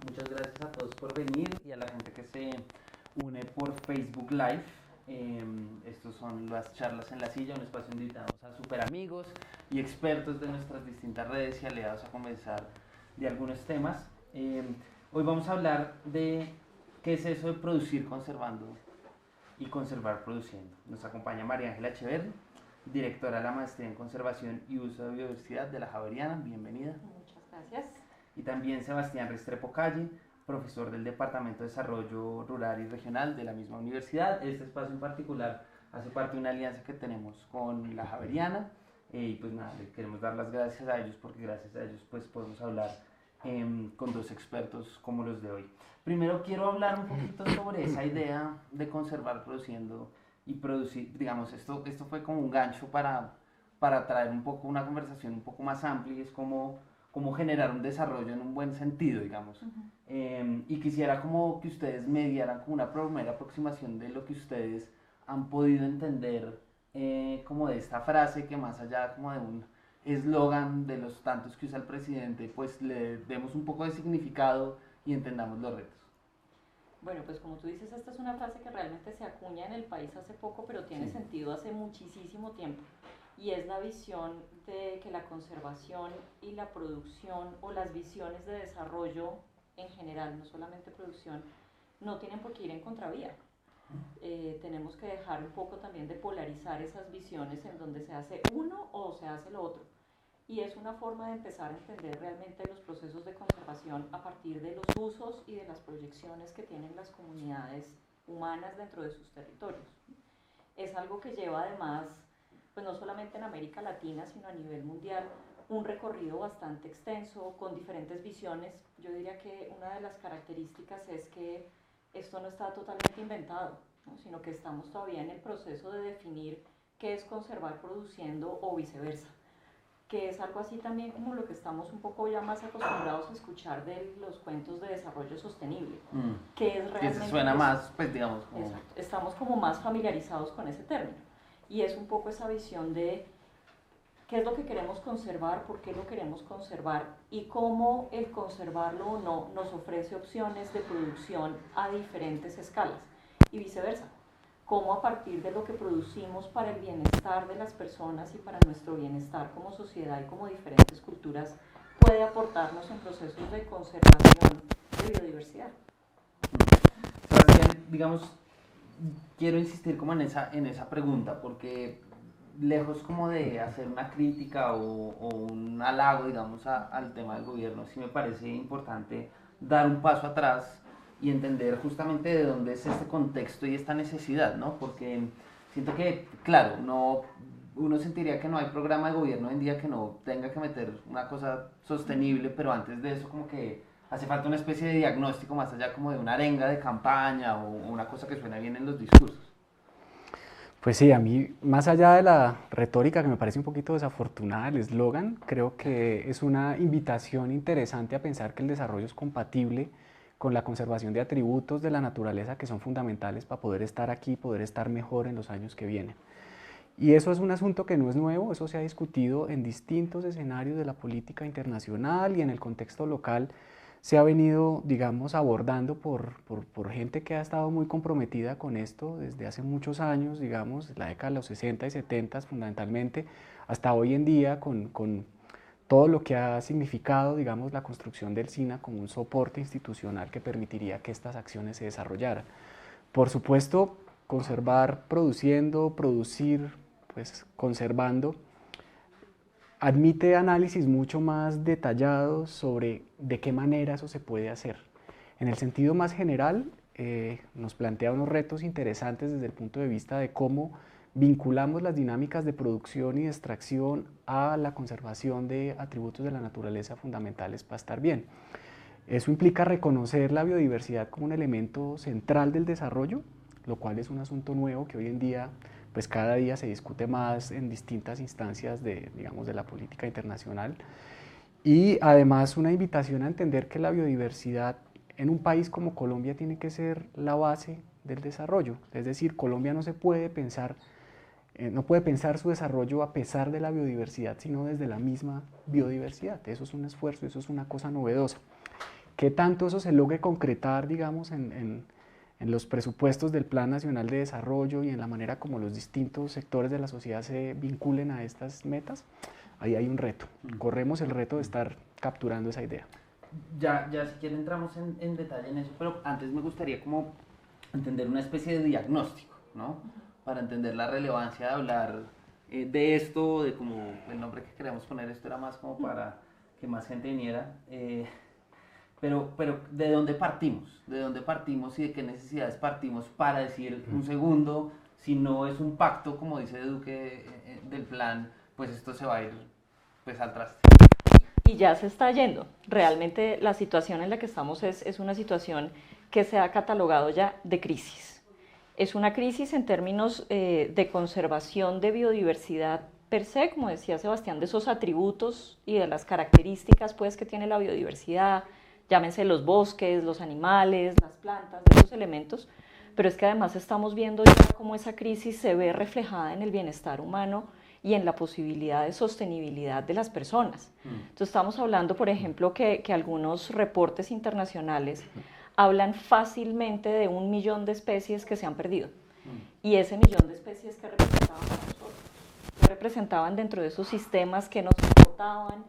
Muchas gracias a todos por venir y a la gente que se une por Facebook Live. Estos son las charlas en la silla, un espacio donde invitamos a super amigos y expertos de nuestras distintas redes y aliados a conversar de algunos temas. Hoy vamos a hablar de qué es eso de producir conservando y conservar produciendo. Nos acompaña María Ángela Echeverri, directora de la Maestría en Conservación y Uso de Biodiversidad de la Javeriana. Bienvenida. Muchas gracias. Y también Sebastián Restrepo Calle, profesor del Departamento de Desarrollo Rural y Regional de la misma universidad. Este espacio en particular hace parte de una alianza que tenemos con la Javeriana, y pues nada, le queremos dar las gracias a ellos porque gracias a ellos pues podemos hablar con dos expertos como los de hoy. Primero quiero hablar un poquito sobre esa idea de conservar produciendo y producir, digamos, esto fue como un gancho para traer un poco una conversación un poco más amplia, y es como cómo generar un desarrollo en un buen sentido, digamos. Y quisiera como que ustedes me dieran como una primera aproximación de lo que ustedes han podido entender como de esta frase, que más allá como de un eslogan de los tantos que usa el presidente, pues le demos un poco de significado y entendamos los retos. Bueno, pues como tú dices, esta es una frase que realmente se acuña en el país hace poco, pero tiene sentido hace muchísimo tiempo. Y es la visión de que la conservación y la producción o las visiones de desarrollo en general, no solamente producción, no tienen por qué ir en contravía. Tenemos que dejar un poco también de polarizar esas visiones en donde se hace uno o se hace lo otro. Y es una forma de empezar a entender realmente los procesos de conservación a partir de los usos y de las proyecciones que tienen las comunidades humanas dentro de sus territorios. Es algo que lleva además, pues no solamente en América Latina, sino a nivel mundial, un recorrido bastante extenso, con diferentes visiones. Yo diría que una de las características es que esto no está totalmente inventado, ¿no? Sino que estamos todavía en el proceso de definir qué es conservar produciendo o viceversa, que es algo así también como lo que estamos un poco ya más acostumbrados a escuchar de los cuentos de desarrollo sostenible, que es realmente... Que se suena más, pues digamos, como... Exacto, estamos como más familiarizados con ese término, y es un poco esa visión de qué es lo que queremos conservar, por qué lo queremos conservar y cómo el conservarlo o no nos ofrece opciones de producción a diferentes escalas y viceversa. Cómo a partir de lo que producimos para el bienestar de las personas y para nuestro bienestar como sociedad y como diferentes culturas puede aportarnos en procesos de conservación de biodiversidad. Sebastián, digamos, quiero insistir como en esa pregunta, porque lejos como de hacer una crítica o un halago, digamos, al tema del gobierno, sí me parece importante dar un paso atrás y entender justamente de dónde es este contexto y esta necesidad, ¿no? Porque siento que, claro, no, uno sentiría que no hay programa de gobierno hoy en día que no tenga que meter una cosa sostenible, pero antes de eso como que hace falta una especie de diagnóstico más allá como de una arenga de campaña o una cosa que suena bien en los discursos. Pues sí, a mí, más allá de la retórica que me parece un poquito desafortunada, el eslogan, creo que es una invitación interesante a pensar que el desarrollo es compatible con la conservación de atributos de la naturaleza que son fundamentales para poder estar aquí, poder estar mejor en los años que vienen. Y eso es un asunto que no es nuevo, eso se ha discutido en distintos escenarios de la política internacional y en el contexto local se ha venido, digamos, abordando por gente que ha estado muy comprometida con esto desde hace muchos años, digamos, la década de los 60 y 70 fundamentalmente, hasta hoy en día con todo lo que ha significado, digamos, la construcción del SINA como un soporte institucional que permitiría que estas acciones se desarrollaran. Por supuesto, conservar produciendo, producir, pues conservando, admite análisis mucho más detallados sobre de qué manera eso se puede hacer. En el sentido más general, nos plantea unos retos interesantes desde el punto de vista de cómo vinculamos las dinámicas de producción y de extracción a la conservación de atributos de la naturaleza fundamentales para estar bien. Eso implica reconocer la biodiversidad como un elemento central del desarrollo, lo cual es un asunto nuevo que hoy en día, pues cada día se discute más en distintas instancias de, digamos, de la política internacional. Y además una invitación a entender que la biodiversidad en un país como Colombia tiene que ser la base del desarrollo. Es decir, Colombia no se puede pensar, no puede pensar su desarrollo a pesar de la biodiversidad, sino desde la misma biodiversidad. Eso es un esfuerzo, eso es una cosa novedosa. qué tanto eso se logre concretar, digamos, en los presupuestos del Plan Nacional de Desarrollo y en la manera como los distintos sectores de la sociedad se vinculen a estas metas, ahí hay un reto. Corremos el reto de estar capturando esa idea. Ya si quieren entramos en detalle en eso, pero antes me gustaría como entender una especie de diagnóstico, ¿no? Para entender la relevancia de hablar de esto, de como el nombre que queríamos poner, esto era más como para que más gente viniera, pero ¿de dónde partimos? ¿De dónde partimos y de qué necesidades partimos para decir un segundo, si no es un pacto, como dice Duque, del plan, pues esto se va a ir pues al traste? Y ya se está yendo. Realmente la situación en la que estamos es una situación que se ha catalogado ya de crisis. Es una crisis en términos de conservación de biodiversidad per se, como decía Sebastián, de esos atributos y de las características pues, que tiene la biodiversidad, llámense los bosques, los animales, las plantas, de esos elementos, pero es que además estamos viendo ya cómo esa crisis se ve reflejada en el bienestar humano y en la posibilidad de sostenibilidad de las personas. Entonces estamos hablando, por ejemplo, que algunos reportes internacionales hablan fácilmente de 1 millón de especies que se han perdido. Y ese millón de especies que representaban a nosotros, que representaban dentro de esos sistemas que nos importaban,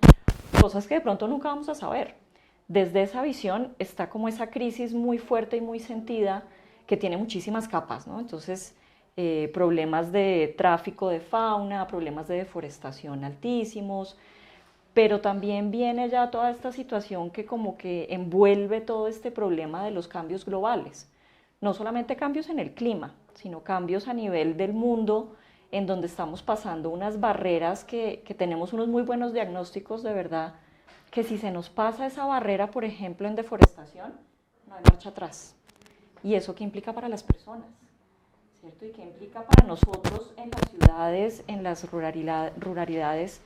cosas que de pronto nunca vamos a saber. Desde esa visión está como esa crisis muy fuerte y muy sentida que tiene muchísimas capas, ¿no? Entonces, problemas de tráfico de fauna, problemas de deforestación altísimos, pero también viene ya toda esta situación que como que envuelve todo este problema de los cambios globales. No solamente cambios en el clima, sino cambios a nivel del mundo, en donde estamos pasando unas barreras que tenemos unos muy buenos diagnósticos de verdad, que si se nos pasa esa barrera, por ejemplo, en deforestación, no hay marcha atrás. ¿Y eso qué implica para las personas? ¿Cierto? ¿Y qué implica para nosotros en las ciudades, en las ruralidades?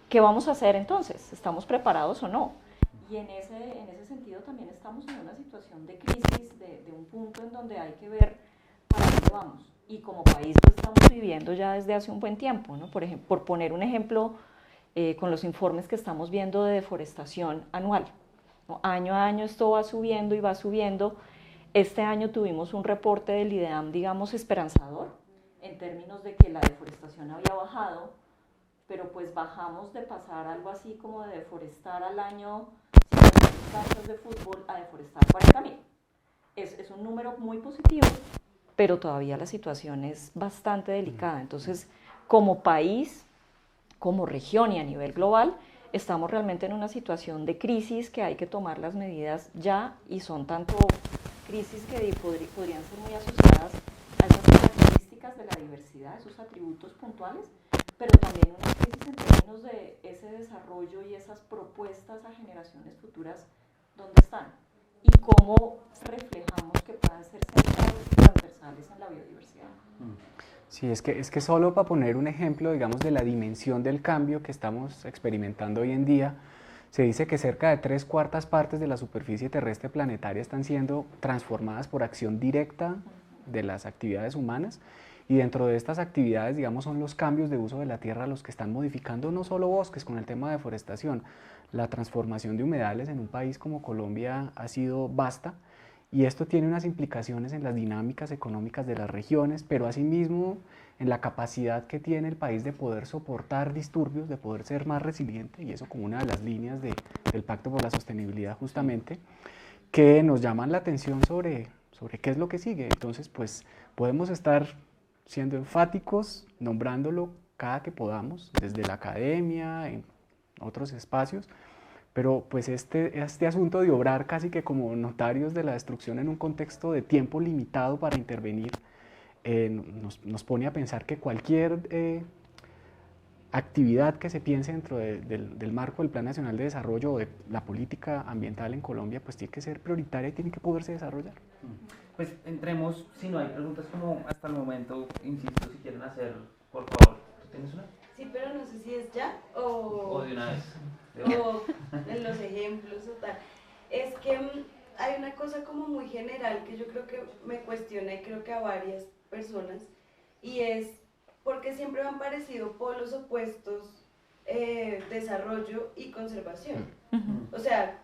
¿Qué vamos a hacer entonces? ¿Estamos preparados o no? Y en ese sentido también estamos en una situación de crisis, de un punto en donde hay que ver para dónde vamos. Y como país lo estamos viviendo ya desde hace un buen tiempo, ¿no? Por ejemplo, por poner un ejemplo, con los informes que estamos viendo de deforestación anual, ¿no? Año a año esto va subiendo y va subiendo. Este año tuvimos un reporte del IDEAM, digamos, esperanzador, en términos de que la deforestación había bajado, pero pues bajamos de pasar algo así como de deforestar al año 50.000 canchas de fútbol a deforestar 40.000. Es un número muy positivo, pero todavía la situación es bastante delicada. Entonces, como país, como región y a nivel global, estamos realmente en una situación de crisis que hay que tomar las medidas ya, y son tanto crisis que podrían ser muy asociadas a esas características de la diversidad, esos atributos puntuales, pero también una crisis en términos de ese desarrollo y esas propuestas a generaciones futuras, ¿dónde están? Y cómo reflejamos que puedan ser centrales y transversales en la biodiversidad. Sí, es que solo para poner un ejemplo, digamos, de la dimensión del cambio que estamos experimentando hoy en día, se dice que cerca de 3/4 partes de la superficie terrestre planetaria están siendo transformadas por acción directa de las actividades humanas, y dentro de estas actividades, digamos, son los cambios de uso de la tierra los que están modificando no solo bosques con el tema de deforestación. La transformación de humedales en un país como Colombia ha sido vasta, y esto tiene unas implicaciones en las dinámicas económicas de las regiones, pero asimismo en la capacidad que tiene el país de poder soportar disturbios, de poder ser más resiliente, y eso como una de las líneas del Pacto por la Sostenibilidad justamente, que nos llaman la atención sobre qué es lo que sigue. Entonces, pues podemos estar siendo enfáticos, nombrándolo cada que podamos, desde la academia, en otros espacios, pero pues este asunto de obrar casi que como notarios de la destrucción en un contexto de tiempo limitado para intervenir, nos pone a pensar que cualquier actividad que se piense dentro del marco del Plan Nacional de Desarrollo o de la política ambiental en Colombia, pues tiene que ser prioritaria y tiene que poderse desarrollar. Pues entremos, si no hay preguntas como hasta el momento, insisto, si quieren hacer, por favor. ¿Tú tienes una? Sí, pero no sé si es ya o de una vez. O en los ejemplos o tal. Es que hay una cosa como muy general que yo creo que me cuestiona, y creo que a varias personas, y es porque siempre me han parecido polos opuestos, desarrollo y conservación. O sea,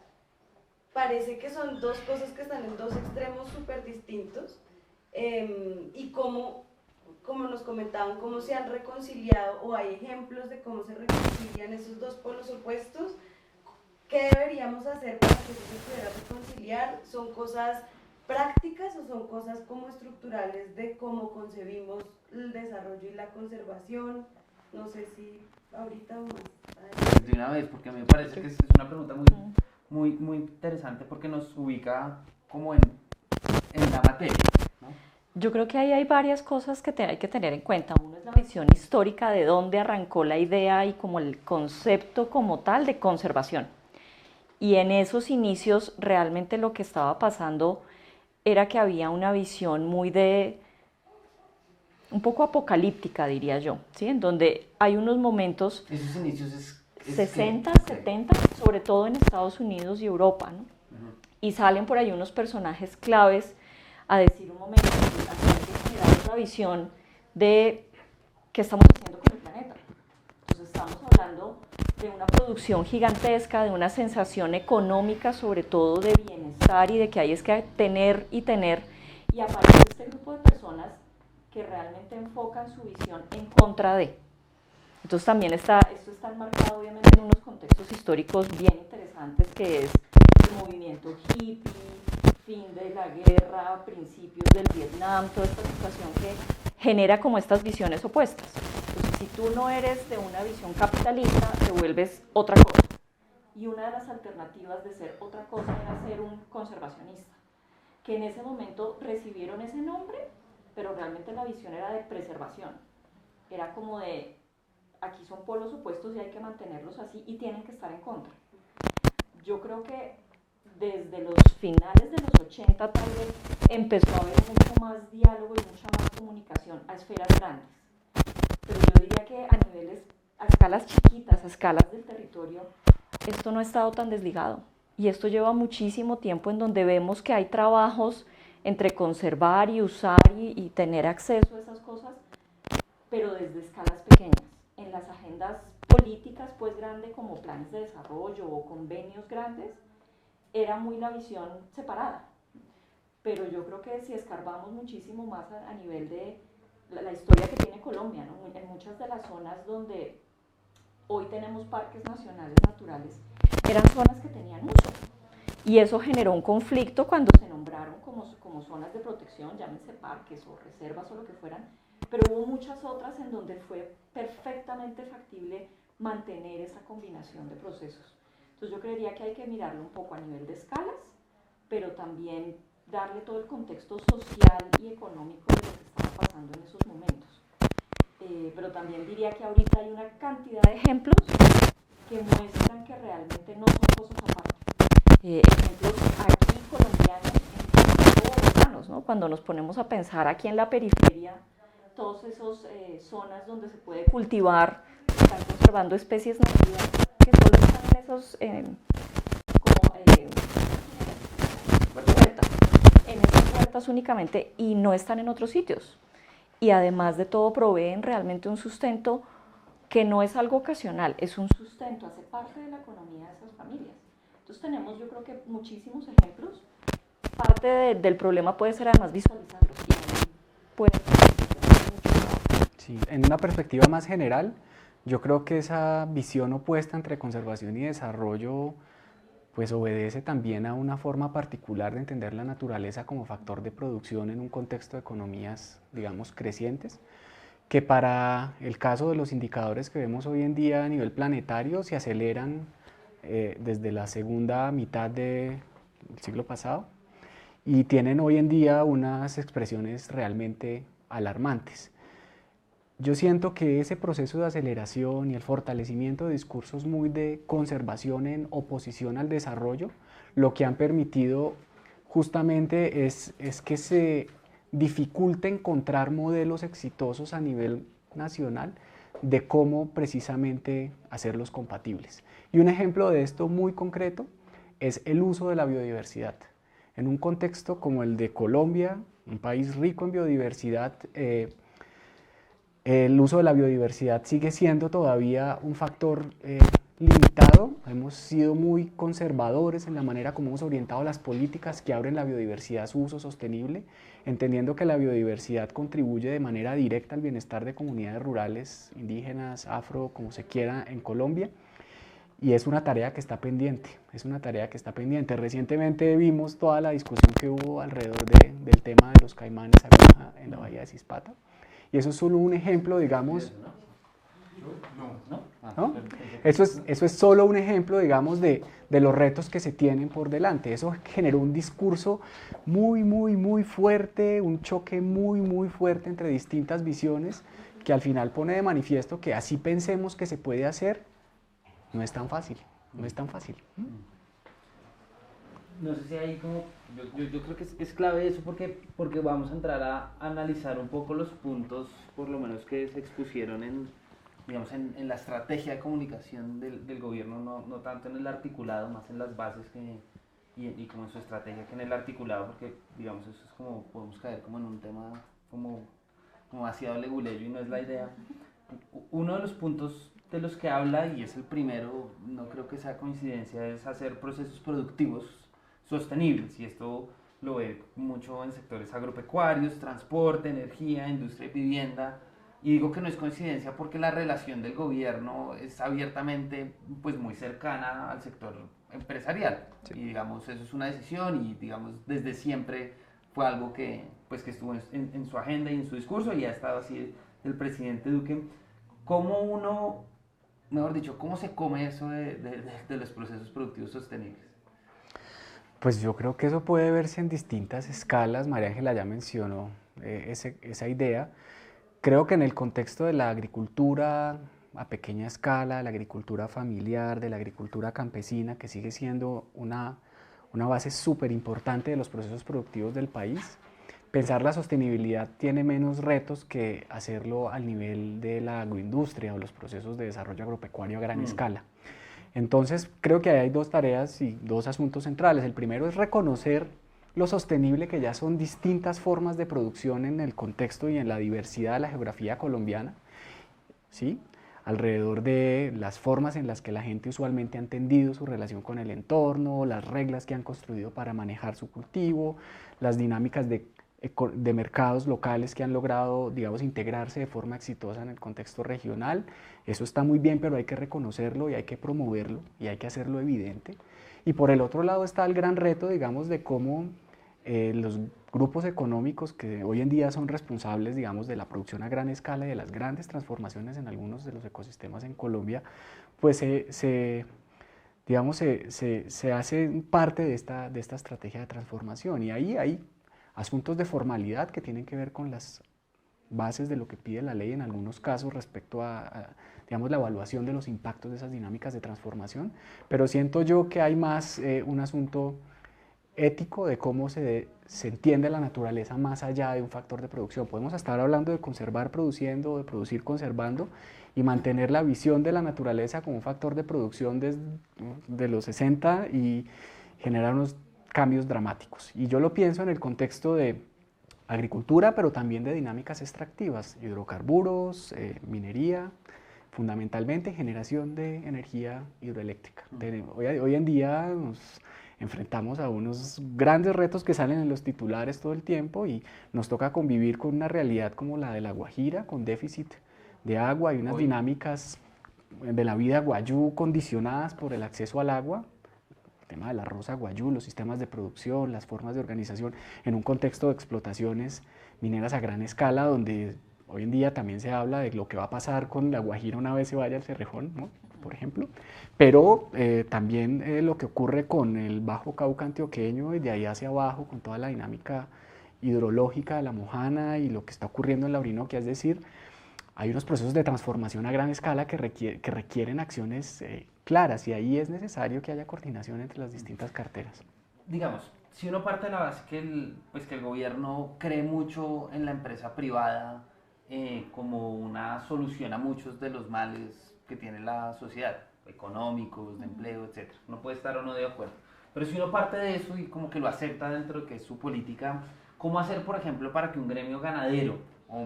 parece que son dos cosas que están en dos extremos súper distintos, y como nos comentaban, cómo se han reconciliado o hay ejemplos de cómo se reconcilian esos dos polos opuestos. ¿Qué deberíamos hacer para que eso se pudiera reconciliar? ¿Son cosas prácticas o son cosas como estructurales de cómo concebimos el desarrollo y la conservación? No sé si ahorita o más. De una vez, porque me parece que es una pregunta muy interesante porque nos ubica como en la materia, ¿no? Yo creo que ahí hay varias cosas que hay que tener en cuenta. Uno es la visión histórica de dónde arrancó la idea y como el concepto como tal de conservación. Y en esos inicios realmente lo que estaba pasando era que había una visión un poco apocalíptica, diría yo, ¿sí? En donde hay unos momentos, Esos inicios 60, 70, sobre todo en Estados Unidos y Europa, ¿no? Y salen por ahí unos personajes claves a decir un momento, a generar una visión de qué estamos haciendo con el planeta. Entonces estamos hablando de una producción gigantesca, de una sensación económica, sobre todo de bienestar y de que hay es que tener y tener, y aparece este grupo de personas que realmente enfocan su visión en contra de. Entonces también esto está enmarcado obviamente en unos contextos históricos bien interesantes, que es el movimiento hippie, fin de la guerra, principios del Vietnam, toda esta situación que genera como estas visiones opuestas. Entonces, si tú no eres de una visión capitalista, te vuelves otra cosa. Y una de las alternativas de ser otra cosa era ser un conservacionista, que en ese momento recibieron ese nombre, pero realmente la visión era de preservación. Era como de, aquí son polos opuestos y hay que mantenerlos así y tienen que estar en contra. Yo creo que desde los finales de los 80 tal vez empezó a haber mucho más diálogo y mucha más comunicación a esferas grandes. Pero yo diría que a escalas chiquitas, a escalas del territorio, esto no ha estado tan desligado. Y esto lleva muchísimo tiempo en donde vemos que hay trabajos entre conservar y usar y tener acceso a esas cosas, pero desde escalas pequeñas. En las agendas políticas pues grandes como planes de desarrollo o convenios grandes, era muy la visión separada. Pero yo creo que si escarbamos muchísimo más a nivel de la historia que tiene Colombia, ¿no? En muchas de las zonas donde hoy tenemos parques nacionales naturales, eran zonas que tenían uso. Y eso generó un conflicto cuando se nombraron como zonas de protección, llámense parques o reservas o lo que fueran, pero hubo muchas otras en donde fue perfectamente factible mantener esa combinación de procesos. Entonces yo creería que hay que mirarlo un poco a nivel de escalas, pero también darle todo el contexto social y económico de lo que estaba pasando en esos momentos. Pero también diría que ahorita hay una cantidad de ejemplos que muestran que realmente no son cosas aparte. Ejemplos aquí colombianos, ejemplos urbanos, ¿no? Cuando nos ponemos a pensar aquí en la periferia, todas esas zonas donde se puede cultivar, se están conservando especies nativas que solo están en esos huertas, en esas huertas únicamente y no están en otros sitios. Y además de todo proveen realmente un sustento que no es algo ocasional, es un sustento, hace parte de la economía de esas familias. Entonces tenemos yo creo que muchísimos ejemplos. Parte del problema puede ser además visualizarlos y puede Sí, en una perspectiva más general, yo creo que esa visión opuesta entre conservación y desarrollo pues obedece también a una forma particular de entender la naturaleza como factor de producción en un contexto de economías, digamos, crecientes, que para el caso de los indicadores que vemos hoy en día a nivel planetario se aceleran desde la segunda mitad del siglo pasado y tienen hoy en día unas expresiones realmente alarmantes. Yo siento que ese proceso de aceleración y el fortalecimiento de discursos muy de conservación en oposición al desarrollo, lo que han permitido justamente es que se dificulte encontrar modelos exitosos a nivel nacional de cómo precisamente hacerlos compatibles. Y un ejemplo de esto muy concreto es el uso de la biodiversidad. En un contexto como el de Colombia, un país rico en biodiversidad, el uso de la biodiversidad sigue siendo todavía un factor limitado, hemos sido muy conservadores en la manera como hemos orientado las políticas que abren la biodiversidad a su uso sostenible, entendiendo que la biodiversidad contribuye de manera directa al bienestar de comunidades rurales, indígenas, afro, como se quiera, en Colombia. Y es una tarea que está pendiente, es una tarea que está pendiente. Recientemente vimos toda la discusión que hubo alrededor del tema de los caimanes acá en la bahía de Zispata. Y eso es solo un ejemplo, digamos. ¿No? Eso es solo un ejemplo, digamos, de los retos que se tienen por delante. Eso generó un discurso muy fuerte, un choque muy fuerte entre distintas visiones, que al final pone de manifiesto que así pensemos que se puede hacer, no es tan fácil, no es tan fácil. No sé si hay como, yo creo que es clave eso porque vamos a entrar a analizar un poco los puntos, por lo menos que se expusieron digamos, en la estrategia de comunicación del gobierno, no tanto en el articulado, más en las bases y como en su estrategia que en el articulado, porque digamos eso es como, podemos caer como en un tema como demasiado leguleyo y no es la idea. Uno de los puntos de los que habla, y es el primero, no creo que sea coincidencia, es hacer procesos productivos sostenibles, y esto lo ve mucho en sectores agropecuarios, transporte, energía, industria y vivienda. Y digo que no es coincidencia porque la relación del gobierno es abiertamente pues muy cercana al sector empresarial. Sí. Y digamos, eso es una decisión y digamos desde siempre fue algo que pues que estuvo en su agenda y en su discurso y ha estado así el presidente Duque. ¿Cómo uno, mejor dicho, cómo se come eso de los procesos productivos sostenibles? Pues yo creo que eso puede verse en distintas escalas. María Ángela ya mencionó esa idea. Creo que en el contexto de la agricultura a pequeña escala, la agricultura familiar, de la agricultura campesina, que sigue siendo una base súper importante de los procesos productivos del país, pensar la sostenibilidad tiene menos retos que hacerlo al nivel de la agroindustria o los procesos de desarrollo agropecuario a gran escala. Entonces, creo que hay dos tareas y dos asuntos centrales. El primero es reconocer lo sostenible que ya son distintas formas de producción en el contexto y en la diversidad de la geografía colombiana, ¿sí? Alrededor de las formas en las que la gente usualmente ha entendido su relación con el entorno, las reglas que han construido para manejar su cultivo, las dinámicas de mercados locales que han logrado, digamos, integrarse de forma exitosa en el contexto regional. Eso está muy bien, pero hay que reconocerlo y hay que promoverlo y hay que hacerlo evidente. Y por el otro lado está el gran reto, digamos, de cómo los grupos económicos que hoy en día son responsables, digamos, de la producción a gran escala y de las grandes transformaciones en algunos de los ecosistemas en Colombia, pues se hace parte de esta estrategia de transformación. Y ahí hay asuntos de formalidad que tienen que ver con las bases de lo que pide la ley en algunos casos respecto digamos, la evaluación de los impactos de esas dinámicas de transformación, pero siento yo que hay más un asunto ético de cómo se entiende la naturaleza más allá de un factor de producción. Podemos estar hablando de conservar produciendo, de producir conservando y mantener la visión de la naturaleza como un factor de producción desde los 60 y generar unos cambios dramáticos. Y yo lo pienso en el contexto de agricultura, pero también de dinámicas extractivas, hidrocarburos, minería, fundamentalmente generación de energía hidroeléctrica. Hoy en día nos enfrentamos a unos grandes retos que salen en los titulares todo el tiempo y nos toca convivir con una realidad como la de La Guajira, con déficit de agua y unas dinámicas de la vida guayú condicionadas por el acceso al agua, el tema de la rosa guayú, los sistemas de producción, las formas de organización en un contexto de explotaciones mineras a gran escala donde hoy en día también se habla de lo que va a pasar con La Guajira una vez se vaya al Cerrejón, ¿no? Por ejemplo, pero también lo que ocurre con el Bajo Cauca antioqueño y de ahí hacia abajo con toda la dinámica hidrológica de la Mojana y lo que está ocurriendo en la Orinoquia, es decir, hay unos procesos de transformación a gran escala que requieren acciones claras y ahí es necesario que haya coordinación entre las distintas carteras. Digamos, si uno parte de la base que el gobierno cree mucho en la empresa privada como una solución a muchos de los males que tiene la sociedad, económicos, de empleo, etc. Uno puede estar o no de acuerdo. Pero si uno parte de eso y como que lo acepta dentro de que es su política, ¿cómo hacer, por ejemplo, para que un gremio ganadero o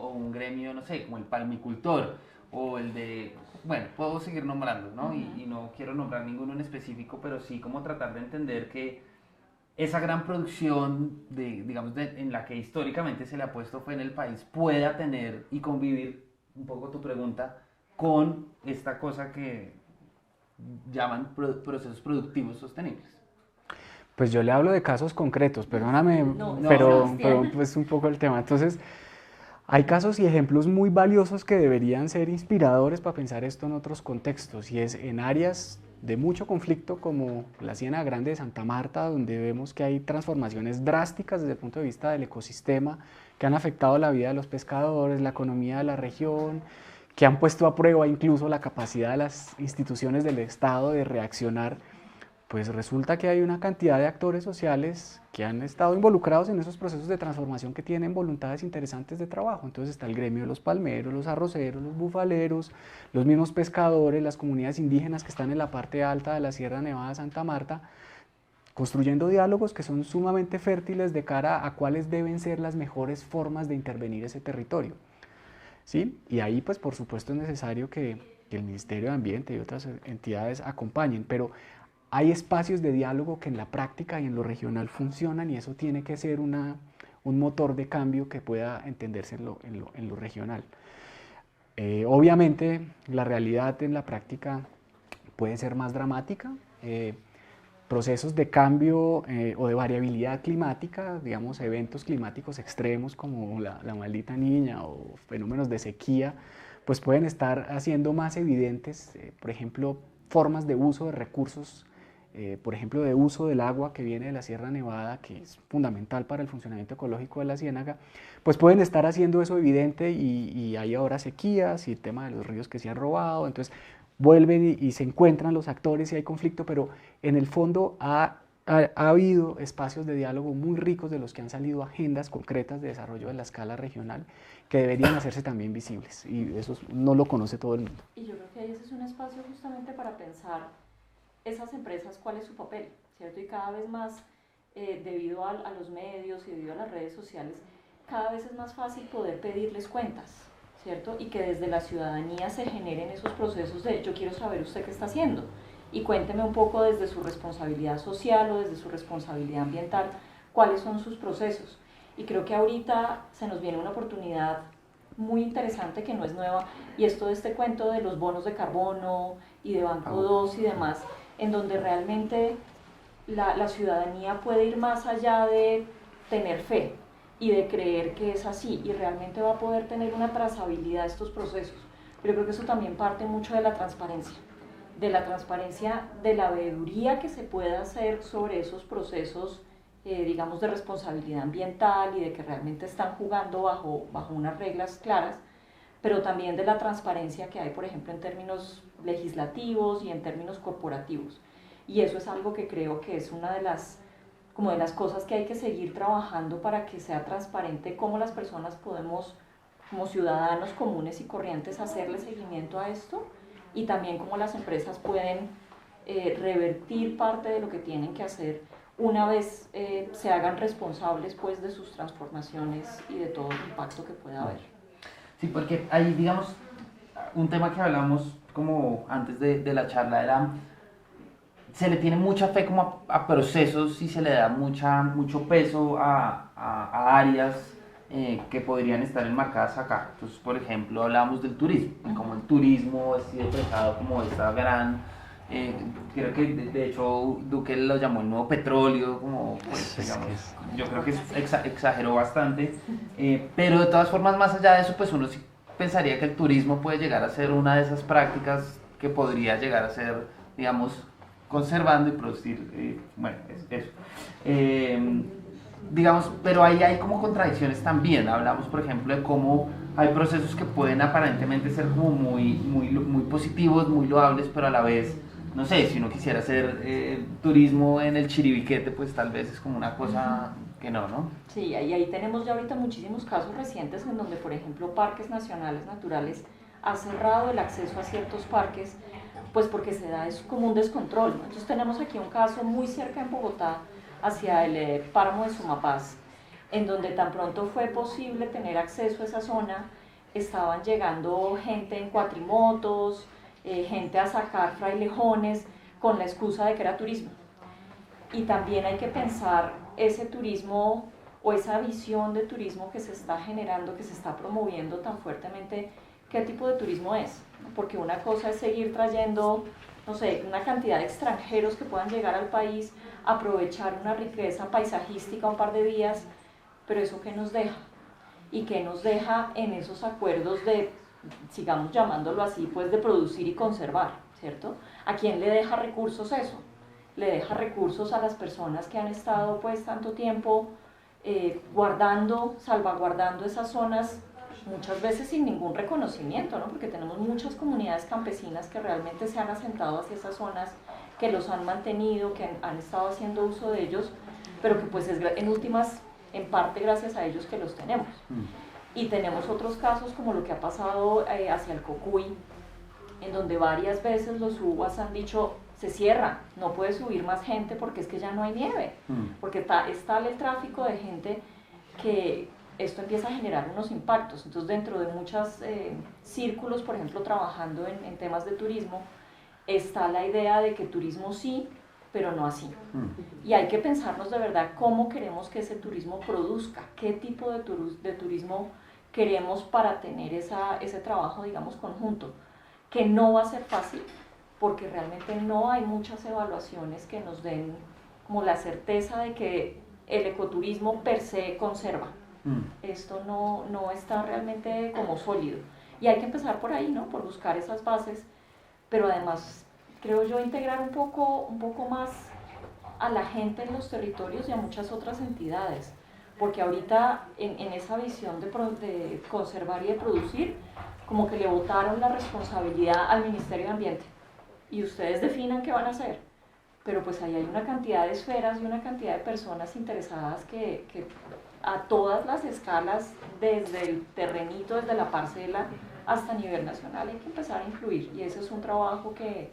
un gremio, no sé, como el palmicultor o el de, bueno, puedo seguir nombrando, ¿no? Y no quiero nombrar ninguno en específico, pero sí como tratar de entender que esa gran producción en la que históricamente se le ha puesto fue en el país pueda tener y convivir, un poco tu pregunta, con esta cosa que llaman procesos productivos sostenibles. Pues yo le hablo de casos concretos, perdóname, No, pero pues un poco el tema. Entonces, hay casos y ejemplos muy valiosos que deberían ser inspiradores para pensar esto en otros contextos, y es en áreas de mucho conflicto como la Ciénaga Grande de Santa Marta, donde vemos que hay transformaciones drásticas desde el punto de vista del ecosistema que han afectado la vida de los pescadores, la economía de la región, que han puesto a prueba incluso la capacidad de las instituciones del Estado de reaccionar. Pues resulta que hay una cantidad de actores sociales que han estado involucrados en esos procesos de transformación que tienen voluntades interesantes de trabajo. Entonces está el gremio de los palmeros, los arroceros, los bufaleros, los mismos pescadores, las comunidades indígenas que están en la parte alta de la Sierra Nevada de Santa Marta, construyendo diálogos que son sumamente fértiles de cara a cuáles deben ser las mejores formas de intervenir ese territorio. ¿Sí? Y ahí pues por supuesto es necesario que el Ministerio de Ambiente y otras entidades acompañen, pero hay espacios de diálogo que en la práctica y en lo regional funcionan, y eso tiene que ser un motor de cambio que pueda entenderse en lo regional. Obviamente la realidad en la práctica puede ser más dramática. Procesos de cambio o de variabilidad climática, digamos eventos climáticos extremos como la maldita niña o fenómenos de sequía, pues pueden estar haciendo más evidentes, por ejemplo, formas de uso de recursos, por ejemplo, de uso del agua que viene de la Sierra Nevada, que es fundamental para el funcionamiento ecológico de la ciénaga, pues pueden estar haciendo eso evidente, y hay ahora sequías y el tema de los ríos que se han robado. Entonces vuelven y se encuentran los actores y hay conflicto, pero en el fondo ha habido espacios de diálogo muy ricos de los que han salido agendas concretas de desarrollo de la escala regional que deberían hacerse también visibles, y eso no lo conoce todo el mundo. Y yo creo que ese es un espacio justamente para pensar esas empresas cuál es su papel, ¿cierto? Y cada vez más, debido a los medios y debido a las redes sociales, cada vez es más fácil poder pedirles cuentas, ¿cierto? Y que desde la ciudadanía se generen esos procesos de yo quiero saber usted qué está haciendo y cuénteme un poco desde su responsabilidad social o desde su responsabilidad ambiental cuáles son sus procesos. Y creo que ahorita se nos viene una oportunidad muy interesante que no es nueva, y esto de este cuento de los bonos de carbono y de Banco 2 y demás, en donde realmente la ciudadanía puede ir más allá de tener fe y de creer que es así, y realmente va a poder tener una trazabilidad de estos procesos. Pero yo creo que eso también parte mucho de la transparencia de la veeduría que se pueda hacer sobre esos procesos, digamos, de responsabilidad ambiental, y de que realmente están jugando bajo unas reglas claras, pero también de la transparencia que hay, por ejemplo, en términos legislativos y en términos corporativos. Y eso es algo que creo que es una de las cosas que hay que seguir trabajando para que sea transparente cómo las personas podemos, como ciudadanos comunes y corrientes, hacerle seguimiento a esto, y también cómo las empresas pueden revertir parte de lo que tienen que hacer una vez se hagan responsables pues de sus transformaciones y de todo el impacto que pueda haber. Sí, porque ahí, digamos, un tema que hablamos como antes de la charla era, se le tiene mucha fe como a procesos y se le da mucho peso a áreas que podrían estar enmarcadas acá. Entonces, por ejemplo, hablábamos del turismo, como el turismo ha sido tratado como esta gran, creo que de hecho Duque lo llamó el nuevo petróleo, como pues, digamos, yo creo que exageró bastante, pero de todas formas, más allá de eso, pues uno sí pensaría que el turismo puede llegar a ser una de esas prácticas que podría llegar a ser, digamos, conservando y producir, bueno, eso. Digamos, pero ahí hay como contradicciones también. Hablamos, por ejemplo, de cómo hay procesos que pueden aparentemente ser como muy positivos, muy loables, pero a la vez, no sé, si uno quisiera hacer turismo en el Chiribiquete, pues tal vez es como una cosa que no. Sí, y ahí tenemos ya ahorita muchísimos casos recientes en donde, por ejemplo, parques nacionales naturales han cerrado el acceso a ciertos parques, pues porque se da es como un descontrol, ¿no? Entonces tenemos aquí un caso muy cerca en Bogotá, hacia el páramo de Sumapaz, en donde tan pronto fue posible tener acceso a esa zona, estaban llegando gente en cuatrimotos, gente a sacar frailejones con la excusa de que era turismo. Y también hay que pensar ese turismo o esa visión de turismo que se está generando, que se está promoviendo tan fuertemente, ¿qué tipo de turismo es? Porque una cosa es seguir trayendo, no sé, una cantidad de extranjeros que puedan llegar al país, aprovechar una riqueza paisajística un par de días, pero ¿eso qué nos deja? ¿Y qué nos deja en esos acuerdos de, sigamos llamándolo así, pues de producir y conservar, ¿cierto? ¿A quién le deja recursos eso? Le deja recursos a las personas que han estado pues tanto tiempo guardando, salvaguardando esas zonas, muchas veces sin ningún reconocimiento, ¿no? Porque tenemos muchas comunidades campesinas que realmente se han asentado hacia esas zonas, que los han mantenido, que han estado haciendo uso de ellos, pero que pues es en últimas, en parte gracias a ellos que los tenemos. Y tenemos otros casos como lo que ha pasado hacia el Cocuy, en donde varias veces los UBAs han dicho, se cierra, no puede subir más gente porque es que ya no hay nieve, porque es tal el tráfico de gente que esto empieza a generar unos impactos. Entonces dentro de muchos círculos, por ejemplo, trabajando en temas de turismo, está la idea de que turismo sí, pero no así. Y hay que pensarnos de verdad cómo queremos que ese turismo produzca, qué tipo de turismo queremos para tener ese trabajo, digamos, conjunto, que no va a ser fácil, porque realmente no hay muchas evaluaciones que nos den como la certeza de que el ecoturismo per se conserva. Esto no está realmente como sólido. Y hay que empezar por ahí, ¿no? Por buscar esas bases, pero además, creo yo, integrar un poco más a la gente en los territorios y a muchas otras entidades. Porque ahorita en esa visión de conservar y de producir, como que le botaron la responsabilidad al Ministerio de Ambiente. Y ustedes definan qué van a hacer. Pero pues ahí hay una cantidad de esferas y una cantidad de personas interesadas que a todas las escalas, desde el terrenito, desde la parcela, hasta a nivel nacional, hay que empezar a influir. Y ese es un trabajo que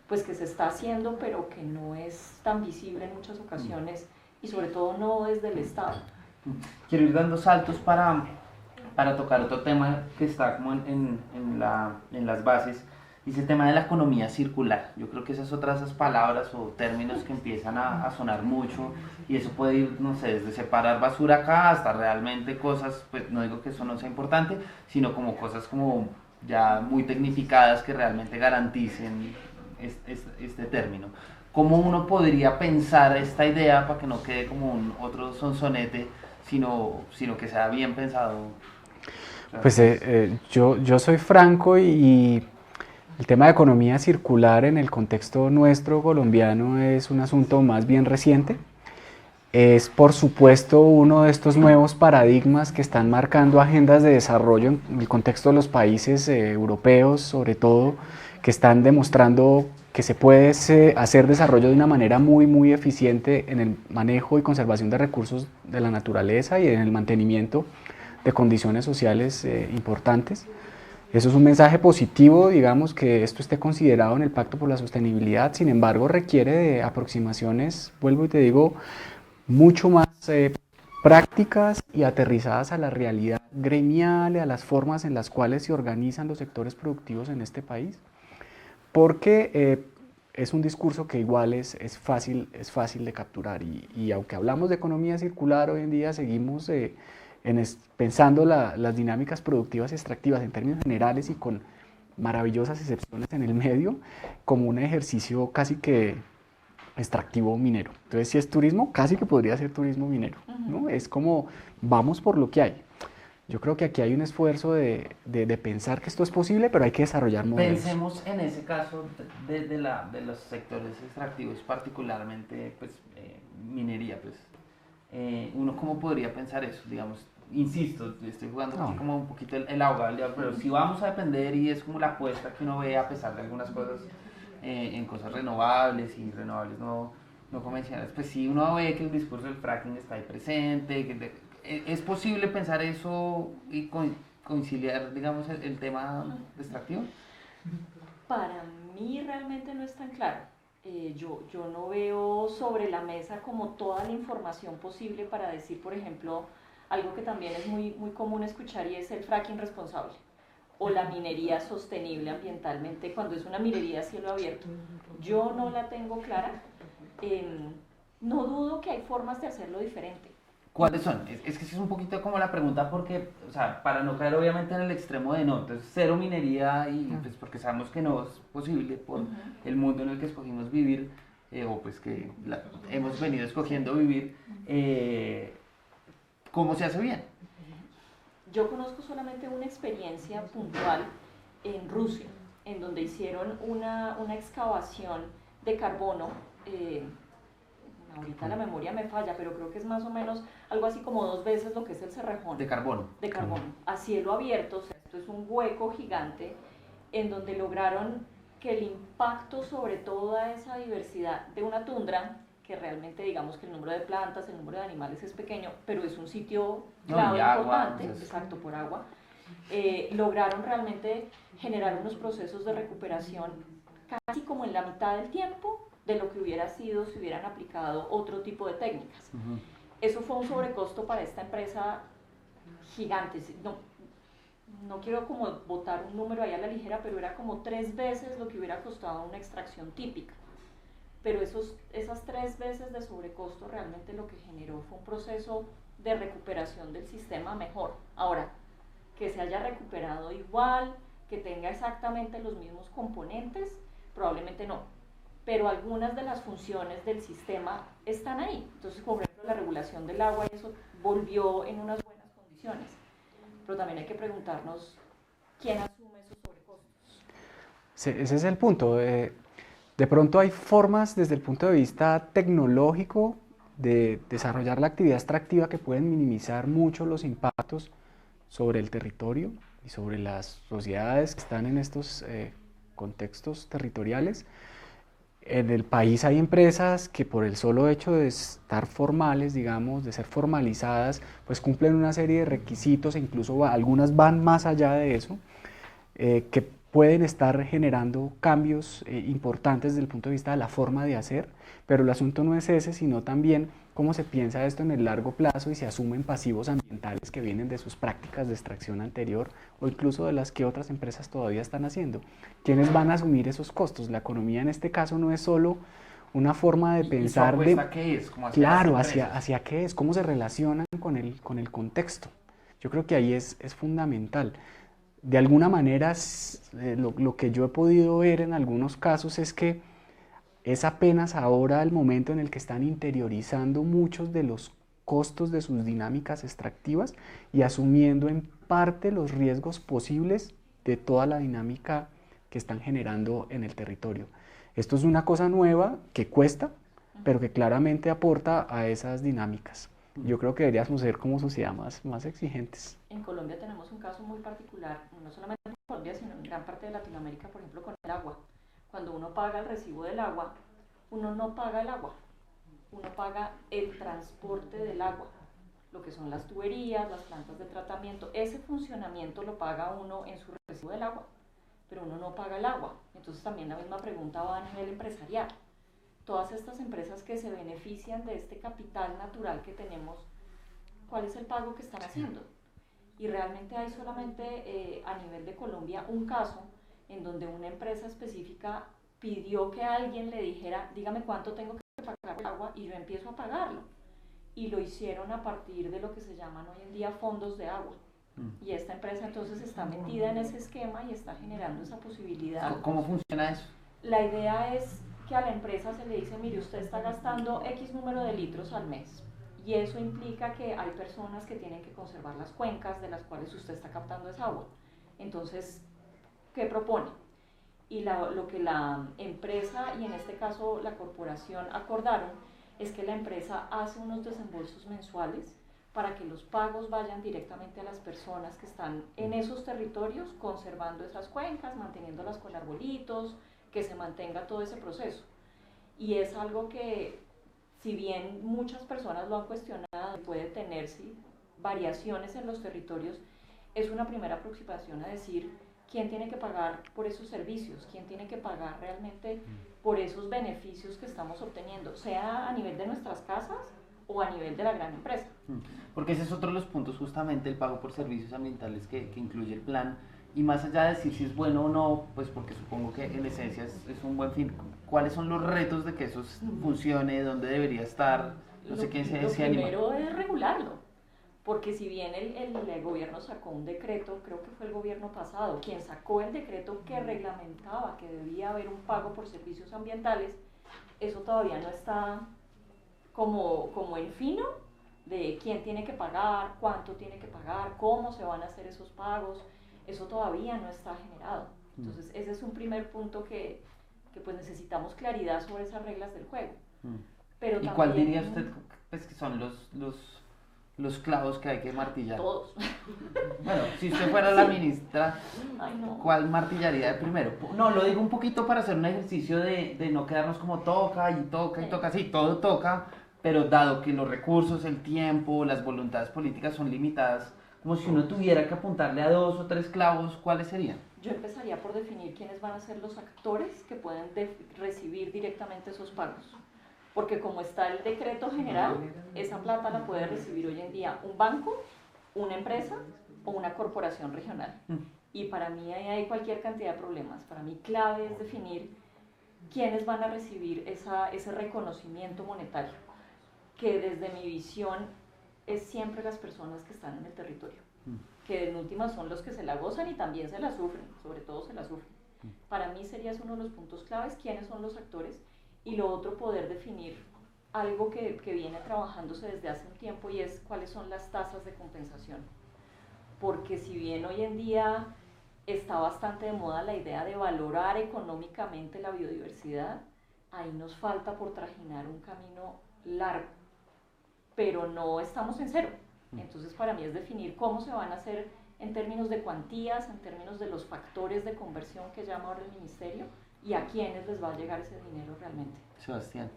se está haciendo, pero que no es tan visible en muchas ocasiones, y sobre todo no desde el Estado. Quiero ir dando saltos para tocar otro tema que está como en las bases, y es el tema de la economía circular. Yo creo que esas palabras o términos que empiezan a sonar mucho, y eso puede ir, no sé, desde separar basura acá hasta realmente cosas, pues no digo que eso no sea importante, sino como cosas como ya muy tecnificadas que realmente garanticen este término. ¿Cómo uno podría pensar esta idea para que no quede como otro sonsonete, sino que sea bien pensado? Pues yo soy franco y el tema de economía circular en el contexto nuestro colombiano es un asunto más bien reciente. Es por supuesto uno de estos nuevos paradigmas que están marcando agendas de desarrollo en el contexto de los países europeos, sobre todo, que están demostrando que se puede hacer desarrollo de una manera muy eficiente en el manejo y conservación de recursos de la naturaleza y en el mantenimiento de condiciones sociales importantes. Eso es un mensaje positivo, digamos, que esto esté considerado en el Pacto por la Sostenibilidad. Sin embargo, requiere de aproximaciones, vuelvo y te digo, mucho más prácticas y aterrizadas a la realidad gremial y a las formas en las cuales se organizan los sectores productivos en este país, porque es un discurso que igual es fácil de capturar, y aunque hablamos de economía circular, hoy en día seguimos pensando las dinámicas productivas y extractivas en términos generales y con maravillosas excepciones en el medio, como un ejercicio casi que extractivo minero. Entonces, si es turismo, casi que podría ser turismo minero, ¿no? Es como, vamos por lo que hay. Yo creo que aquí hay un esfuerzo de pensar que esto es posible, pero hay que desarrollar modelos. Pensemos en ese caso de los sectores extractivos, particularmente pues, minería. Pues, uno cómo podría pensar eso, digamos, insisto, estoy jugando aquí como un poquito el abogado, pero si vamos a depender, y es como la apuesta que uno ve a pesar de algunas cosas en cosas renovables y renovables no convencionales, pues si uno ve que el discurso del fracking está ahí presente, ¿es posible pensar eso y conciliar, digamos, el tema extractivo? Para mí realmente no es tan claro. Yo no veo sobre la mesa como toda la información posible para decir, por ejemplo, algo que también es muy, muy común escuchar y es el fracking responsable o la minería sostenible ambientalmente cuando es una minería a cielo abierto. Yo no la tengo clara. No dudo que hay formas de hacerlo diferente. ¿Cuáles son? Es que es un poquito como la pregunta porque, o sea, para no caer obviamente en el extremo de no, entonces cero minería y pues porque sabemos que no es posible por el mundo en el que escogimos vivir, o pues que hemos venido escogiendo vivir, ¿cómo se hace bien? Yo conozco solamente una experiencia puntual en Rusia, en donde hicieron una excavación de carbono. Ahorita la memoria me falla, pero creo que es más o menos algo así como 2 veces lo que es el Cerrejón. De carbono. De carbono, a cielo abierto, o sea, esto es un hueco gigante en donde lograron que el impacto sobre toda esa diversidad de una tundra, que realmente digamos que el número de plantas, el número de animales es pequeño, pero es un sitio clave, importante, exacto, por agua, lograron realmente generar unos procesos de recuperación casi como en la mitad del tiempo de lo que hubiera sido si hubieran aplicado otro tipo de técnicas. Eso fue un sobrecosto para esta empresa gigante. No quiero como botar un número ahí a la ligera, pero era como 3 veces lo que hubiera costado una extracción típica. Pero esas 3 veces de sobrecosto realmente lo que generó fue un proceso de recuperación del sistema mejor. Ahora, que se haya recuperado igual, que tenga exactamente los mismos componentes, probablemente no. Pero algunas de las funciones del sistema están ahí. Entonces, por ejemplo, la regulación del agua, eso volvió en unas buenas condiciones. Pero también hay que preguntarnos quién asume esos sobrecostos. Sí, ese es el punto. De pronto hay formas desde el punto de vista tecnológico de desarrollar la actividad extractiva que pueden minimizar mucho los impactos sobre el territorio y sobre las sociedades que están en estos contextos territoriales. En el país hay empresas que por el solo hecho de estar formales, digamos, de ser formalizadas, pues cumplen una serie de requisitos e incluso algunas van más allá de eso, que pueden estar generando cambios importantes desde el punto de vista de la forma de hacer, pero el asunto no es ese, sino también cómo se piensa esto en el largo plazo y se asumen pasivos ambientales que vienen de sus prácticas de extracción anterior o incluso de las que otras empresas todavía están haciendo. ¿Quiénes van a asumir esos costos? La economía en este caso no es solo una forma de pensar ¿Y su apuesta qué es? ¿Cómo hacia claro, las empresas? hacia qué es, cómo se relacionan con el contexto. Yo creo que ahí es fundamental. De alguna manera, lo que yo he podido ver en algunos casos es que es apenas ahora el momento en el que están interiorizando muchos de los costos de sus dinámicas extractivas y asumiendo en parte los riesgos posibles de toda la dinámica que están generando en el territorio. Esto es una cosa nueva que cuesta, pero que claramente aporta a esas dinámicas. Yo creo que deberíamos ser como sociedad más exigentes. En Colombia tenemos un caso muy particular, no solamente en Colombia, sino en gran parte de Latinoamérica, por ejemplo, con el agua. Cuando uno paga el recibo del agua, uno no paga el agua, uno paga el transporte del agua, lo que son las tuberías, las plantas de tratamiento. Ese funcionamiento lo paga uno en su recibo del agua, pero uno no paga el agua. Entonces también la misma pregunta va a nivel empresarial. Todas estas empresas que se benefician de este capital natural que tenemos, ¿cuál es el pago que están haciendo? Y realmente hay solamente a nivel de Colombia un caso en donde una empresa específica pidió que alguien le dijera, dígame cuánto tengo que pagar por el agua y yo empiezo a pagarlo. Y lo hicieron a partir de lo que se llaman hoy en día fondos de agua. Y esta empresa entonces está metida en ese esquema y está generando esa posibilidad. ¿Cómo funciona eso? La idea es que a la empresa se le dice, mire, usted está gastando X número de litros al mes. Y eso implica que hay personas que tienen que conservar las cuencas de las cuales usted está captando esa agua. Entonces, ¿qué propone? Y lo que la empresa y en este caso la corporación acordaron es que la empresa hace unos desembolsos mensuales para que los pagos vayan directamente a las personas que están en esos territorios conservando esas cuencas, manteniéndolas con arbolitos, que se mantenga todo ese proceso. Y es algo que, si bien muchas personas lo han cuestionado, puede tener variaciones en los territorios, es una primera aproximación a decir quién tiene que pagar por esos servicios, quién tiene que pagar realmente por esos beneficios que estamos obteniendo, sea a nivel de nuestras casas o a nivel de la gran empresa. Porque ese es otro de los puntos, justamente el pago por servicios ambientales que incluye el plan. Y más allá de decir si es bueno o no, pues porque supongo que en esencia es un buen fin. ¿Cuáles son los retos de que eso funcione? ¿Dónde debería estar? No sé quién se anima. Lo primero es regularlo, porque si bien el gobierno sacó un decreto, creo que fue el gobierno pasado, quien sacó el decreto que reglamentaba que debía haber un pago por servicios ambientales, eso todavía no está como en fino de quién tiene que pagar, cuánto tiene que pagar, cómo se van a hacer esos pagos, eso todavía no está generado. Entonces ese es un primer punto que pues necesitamos claridad sobre esas reglas del juego. Pero ¿Y también, cuál diría usted pues, que son los clavos que hay que martillar? Todos. Bueno, si usted fuera la ministra, Ay, no. ¿cuál martillaría de primero? No, lo digo un poquito para hacer un ejercicio de no quedarnos como toca y toca y toca, sí, todo toca, pero dado que los recursos, el tiempo, las voluntades políticas son limitadas, como si uno tuviera que apuntarle a 2 o 3 clavos, ¿cuáles serían? Yo empezaría por definir quiénes van a ser los actores que pueden recibir directamente esos pagos. Porque como está el decreto general, esa plata la puede recibir hoy en día un banco, una empresa o una corporación regional. Y para mí ahí hay cualquier cantidad de problemas. Para mí clave es definir quiénes van a recibir ese reconocimiento monetario, que desde mi visión es siempre las personas que están en el territorio, que en últimas son los que se la gozan y también se la sufren, sobre todo se la sufren. Para mí sería uno de los puntos claves, quiénes son los actores, y lo otro, poder definir algo que viene trabajándose desde hace un tiempo, y es cuáles son las tasas de compensación. Porque si bien hoy en día está bastante de moda la idea de valorar económicamente la biodiversidad, ahí nos falta por trajinar un camino largo, pero no estamos en cero. Entonces para mí es definir cómo se van a hacer en términos de cuantías, en términos de los factores de conversión que llama ahora el ministerio, y a quiénes les va a llegar ese dinero realmente. Sebastián.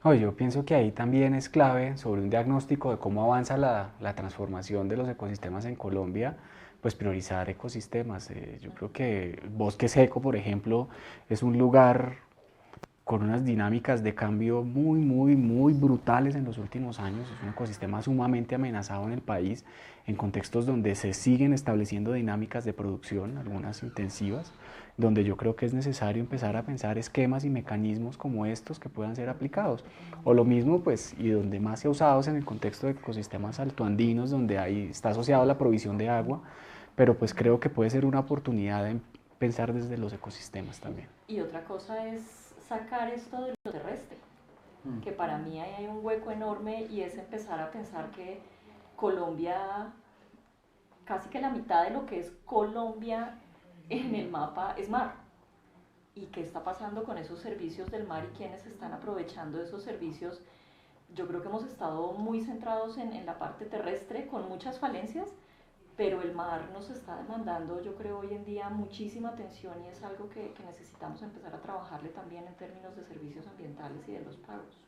Yo pienso que ahí también es clave sobre un diagnóstico de cómo avanza la transformación de los ecosistemas en Colombia, pues priorizar ecosistemas. Yo creo que Bosque Seco, por ejemplo, es un lugar con unas dinámicas de cambio muy brutales en los últimos años. Es un ecosistema sumamente amenazado en el país, en contextos donde se siguen estableciendo dinámicas de producción, algunas intensivas, donde yo creo que es necesario empezar a pensar esquemas y mecanismos como estos que puedan ser aplicados. O lo mismo, pues, y donde más se ha usado es en el contexto de ecosistemas altoandinos, donde ahí está asociado la provisión de agua, pero pues creo que puede ser una oportunidad de pensar desde los ecosistemas también. Y otra cosa es sacar esto de lo terrestre, que para mí ahí hay un hueco enorme, y es empezar a pensar que Colombia, casi que la mitad de lo que es Colombia en el mapa es mar. ¿Y qué está pasando con esos servicios del mar y quiénes están aprovechando de esos servicios? Yo creo que hemos estado muy centrados en la parte terrestre, con muchas falencias, pero el mar nos está demandando, yo creo, hoy en día muchísima atención, y es algo que necesitamos empezar a trabajarle también en términos de servicios ambientales y de los pagos.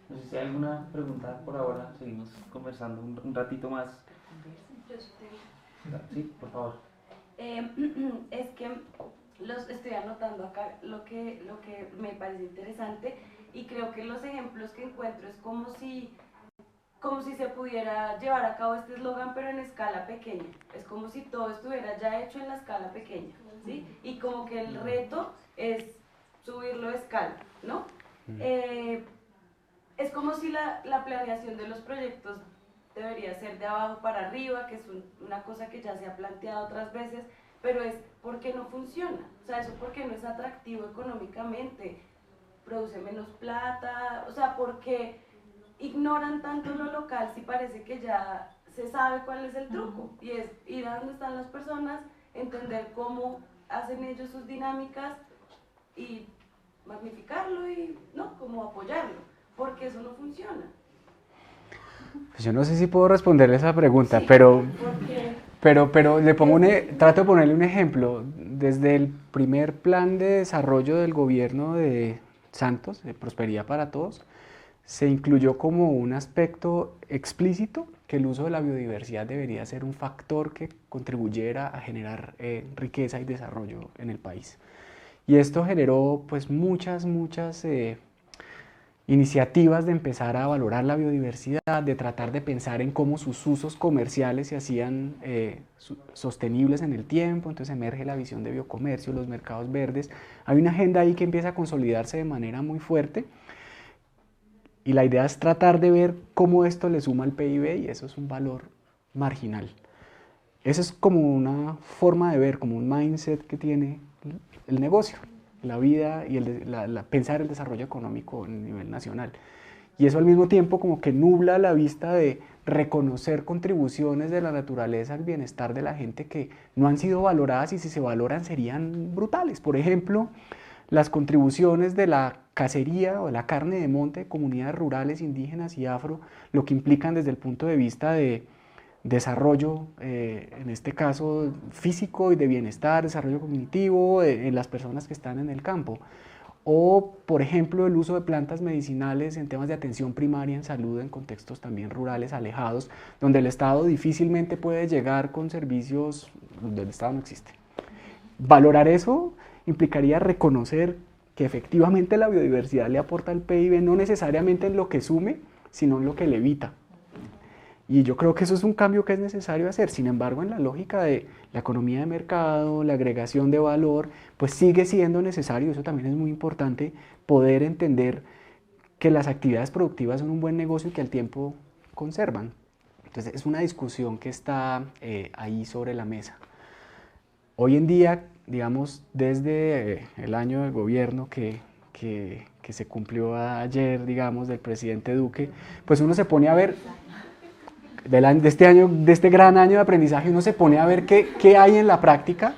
No sé si hay alguna pregunta por ahora, seguimos conversando un ratito más. Yo sí tengo. Sí, por favor. Es que los estoy anotando acá lo que me parece interesante, y creo que los ejemplos que encuentro es como si se pudiera llevar a cabo este eslogan, pero en escala pequeña. Es como si todo estuviera ya hecho en la escala pequeña, ¿sí? Y como que el reto es subirlo de escala, ¿no? Es como si la planeación de los proyectos debería ser de abajo para arriba, que es una cosa que ya se ha planteado otras veces, pero es porque no funciona. O sea, eso porque no es atractivo económicamente, produce menos plata, o sea, porque ignoran tanto lo local, si parece que ya se sabe cuál es el truco, y es ir a donde están las personas, entender cómo hacen ellos sus dinámicas y magnificarlo y no, como apoyarlo, porque eso no funciona. Pues yo no sé si puedo responderle esa pregunta, Sí, pero le pongo trato de ponerle un ejemplo. Desde el primer plan de desarrollo del gobierno de Santos, de Prosperidad para Todos, se incluyó como un aspecto explícito que el uso de la biodiversidad debería ser un factor que contribuyera a generar riqueza y desarrollo en el país. Y esto generó pues muchas iniciativas de empezar a valorar la biodiversidad, de tratar de pensar en cómo sus usos comerciales se hacían sostenibles en el tiempo. Entonces emerge la visión de biocomercio, los mercados verdes. Hay una agenda ahí que empieza a consolidarse de manera muy fuerte, y la idea es tratar de ver cómo esto le suma al PIB, y eso es un valor marginal. Eso es como una forma de ver, como un mindset que tiene el negocio, la vida y pensar el desarrollo económico a nivel nacional. Y eso al mismo tiempo como que nubla la vista de reconocer contribuciones de la naturaleza al bienestar de la gente que no han sido valoradas, y si se valoran serían brutales. Por ejemplo, las contribuciones de la cacería o de la carne de monte de comunidades rurales, indígenas y afro, lo que implican desde el punto de vista de desarrollo, en este caso físico y de bienestar, desarrollo cognitivo en las personas que están en el campo. O, por ejemplo, el uso de plantas medicinales en temas de atención primaria en salud en contextos también rurales, alejados, donde el Estado difícilmente puede llegar con servicios donde el Estado no existe. Valorar eso implicaría reconocer que efectivamente la biodiversidad le aporta al PIB, no necesariamente en lo que sume, sino en lo que le evita. Y yo creo que eso es un cambio que es necesario hacer. Sin embargo, en la lógica de la economía de mercado, la agregación de valor, pues sigue siendo necesario, eso también es muy importante, poder entender que las actividades productivas son un buen negocio y que al tiempo conservan. Entonces es una discusión que está ahí sobre la mesa. Hoy en día, digamos, desde el año de gobierno que se cumplió ayer, digamos, del presidente Duque, pues uno se pone a ver, de este gran año de aprendizaje, uno se pone a ver qué hay en la práctica,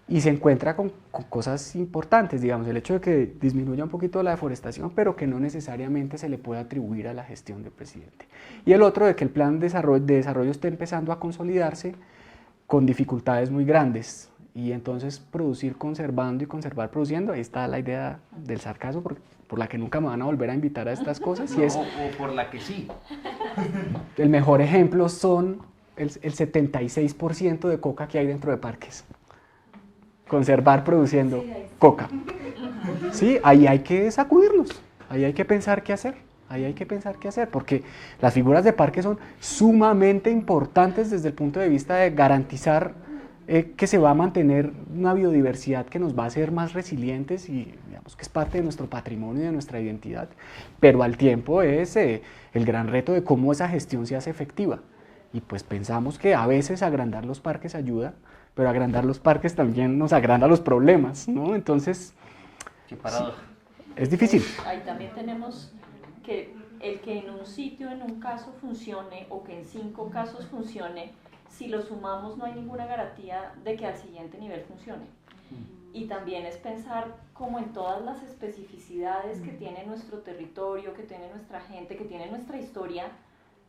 y se encuentra con cosas importantes, digamos, el hecho de que disminuya un poquito la deforestación, pero que no necesariamente se le puede atribuir a la gestión del presidente. Y el otro de que el plan de desarrollo esté empezando a consolidarse con dificultades muy grandes, y entonces producir conservando y conservar produciendo. Ahí está la idea del sarcasmo, por la que nunca me van a volver a invitar a estas cosas. Y o por la que sí. El mejor ejemplo son el 76% de coca que hay dentro de parques. Conservar produciendo coca. Sí, ahí hay que sacudirlos, ahí hay que pensar qué hacer. Ahí hay que pensar qué hacer, porque las figuras de parque son sumamente importantes desde el punto de vista de garantizar que se va a mantener una biodiversidad que nos va a hacer más resilientes, y digamos que es parte de nuestro patrimonio y de nuestra identidad, pero al tiempo es el gran reto de cómo esa gestión se hace efectiva. Y pues pensamos que a veces agrandar los parques ayuda, pero agrandar los parques también nos agranda los problemas, ¿no? Entonces, qué paradoja. Sí, es difícil. Ahí también tenemos que el que en un sitio, en un caso funcione, o que en 5 casos funcione, si lo sumamos no hay ninguna garantía de que al siguiente nivel funcione. Y también es pensar como en todas las especificidades que tiene nuestro territorio, que tiene nuestra gente, que tiene nuestra historia,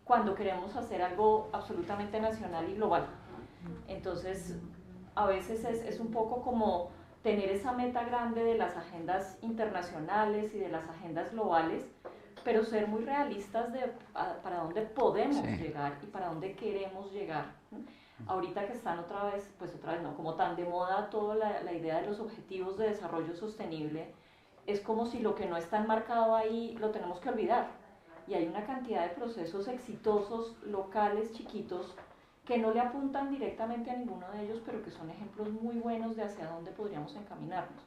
cuando queremos hacer algo absolutamente nacional y global. Entonces, a veces es un poco como tener esa meta grande de las agendas internacionales y de las agendas globales, pero ser muy realistas de para dónde podemos llegar y para dónde queremos llegar. Ahorita que están otra vez no, como tan de moda toda la idea de los objetivos de desarrollo sostenible, es como si lo que no está enmarcado ahí lo tenemos que olvidar. Y hay una cantidad de procesos exitosos, locales, chiquitos, que no le apuntan directamente a ninguno de ellos, pero que son ejemplos muy buenos de hacia dónde podríamos encaminarnos.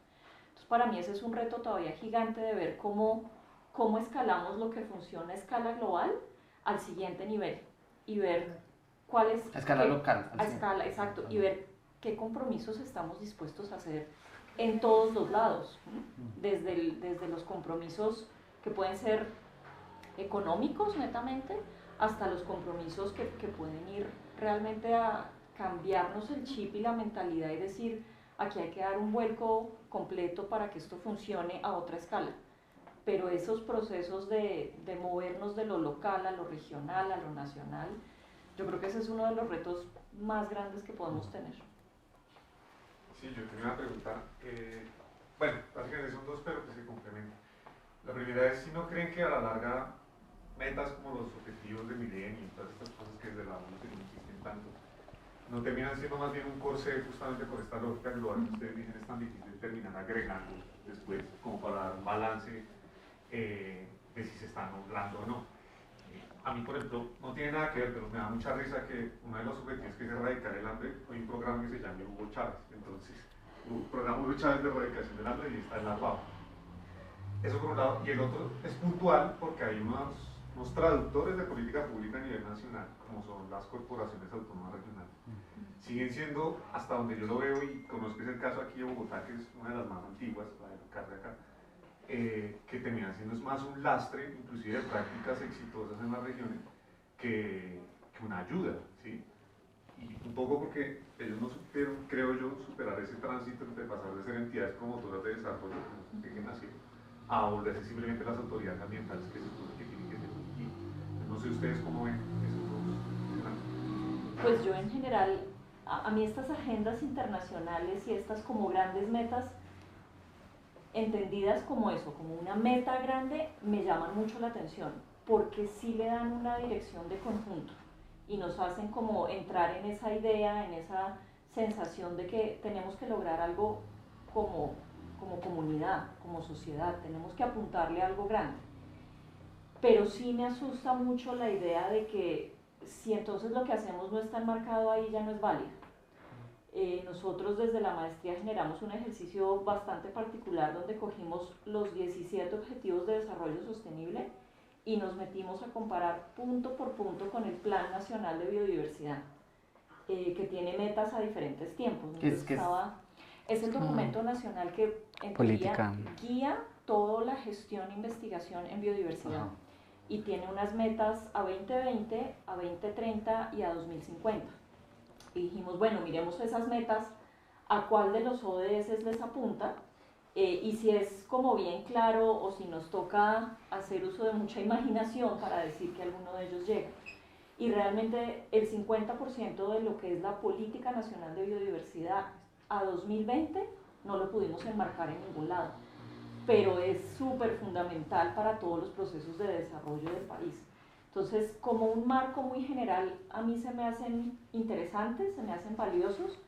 Entonces, para mí ese es un reto todavía gigante de ver cómo escalamos lo que funciona a escala global al siguiente nivel, y ver cuál es... A escala local. A escala, exacto, y ver qué compromisos estamos dispuestos a hacer en todos los lados, desde los compromisos que pueden ser económicos netamente, hasta los compromisos que pueden ir realmente a cambiarnos el chip y la mentalidad y decir, aquí hay que dar un vuelco completo para que esto funcione a otra escala. Pero esos procesos de movernos de lo local a lo regional, a lo nacional, yo creo que ese es uno de los retos más grandes que podemos tener. Sí, yo tenía una pregunta, bueno, básicamente son 2, pero que se complementan. La primera es si no creen que a la larga metas como los objetivos de milenio y todas estas cosas que desde la ONU que no existen tanto, no terminan siendo más bien un corsé justamente por esta lógica global que ustedes dicen es tan difícil terminar agregando después como para dar un balance de de si se están logrando o no. A mí, por ejemplo, no tiene nada que ver, pero me da mucha risa que uno de los objetivos que es erradicar el hambre, hay un programa que se llama Hugo Chávez. Entonces, programa Hugo Chávez de erradicación del hambre y está en la FAO. Eso por un lado. Y el otro es puntual porque hay unos traductores de política pública a nivel nacional, como son las corporaciones autónomas regionales. Siguen siendo, hasta donde yo lo veo y conozco el caso aquí de Bogotá, que es una de las más antiguas, la de Carde acá, que terminan siendo más un lastre, inclusive de prácticas exitosas en las regiones, que una ayuda, ¿sí? Y un poco porque ellos no supieron, creo yo, superar ese tránsito entre pasar de ser entidades promotoras de desarrollo, que nació, a volverse simplemente las autoridades ambientales que se supone que tienen que ser. Y no sé ustedes cómo ven esos dos. Pues yo en general, a mí estas agendas internacionales y estas como grandes metas, entendidas como eso, como una meta grande, me llaman mucho la atención, porque sí le dan una dirección de conjunto y nos hacen como entrar en esa idea, en esa sensación de que tenemos que lograr algo como comunidad, como sociedad, tenemos que apuntarle a algo grande. Pero sí me asusta mucho la idea de que si entonces lo que hacemos no está enmarcado ahí, ya no es válido. Nosotros desde la maestría generamos un ejercicio bastante particular donde cogimos los 17 objetivos de desarrollo sostenible y nos metimos a comparar punto por punto con el Plan Nacional de Biodiversidad, que tiene metas a diferentes tiempos. Es el documento nacional que en teoría guía toda la gestión e investigación en biodiversidad. Y tiene unas metas a 2020, a 2030 y a 2050. Y dijimos, bueno, miremos esas metas, a cuál de los ODS les apunta, y si es como bien claro o si nos toca hacer uso de mucha imaginación para decir que alguno de ellos llega. Y realmente el 50% de lo que es la Política Nacional de Biodiversidad a 2020 no lo pudimos enmarcar en ningún lado, pero es súper fundamental para todos los procesos de desarrollo del país. Entonces, como un marco muy general, a mí se me hacen interesantes, se me hacen valiosos.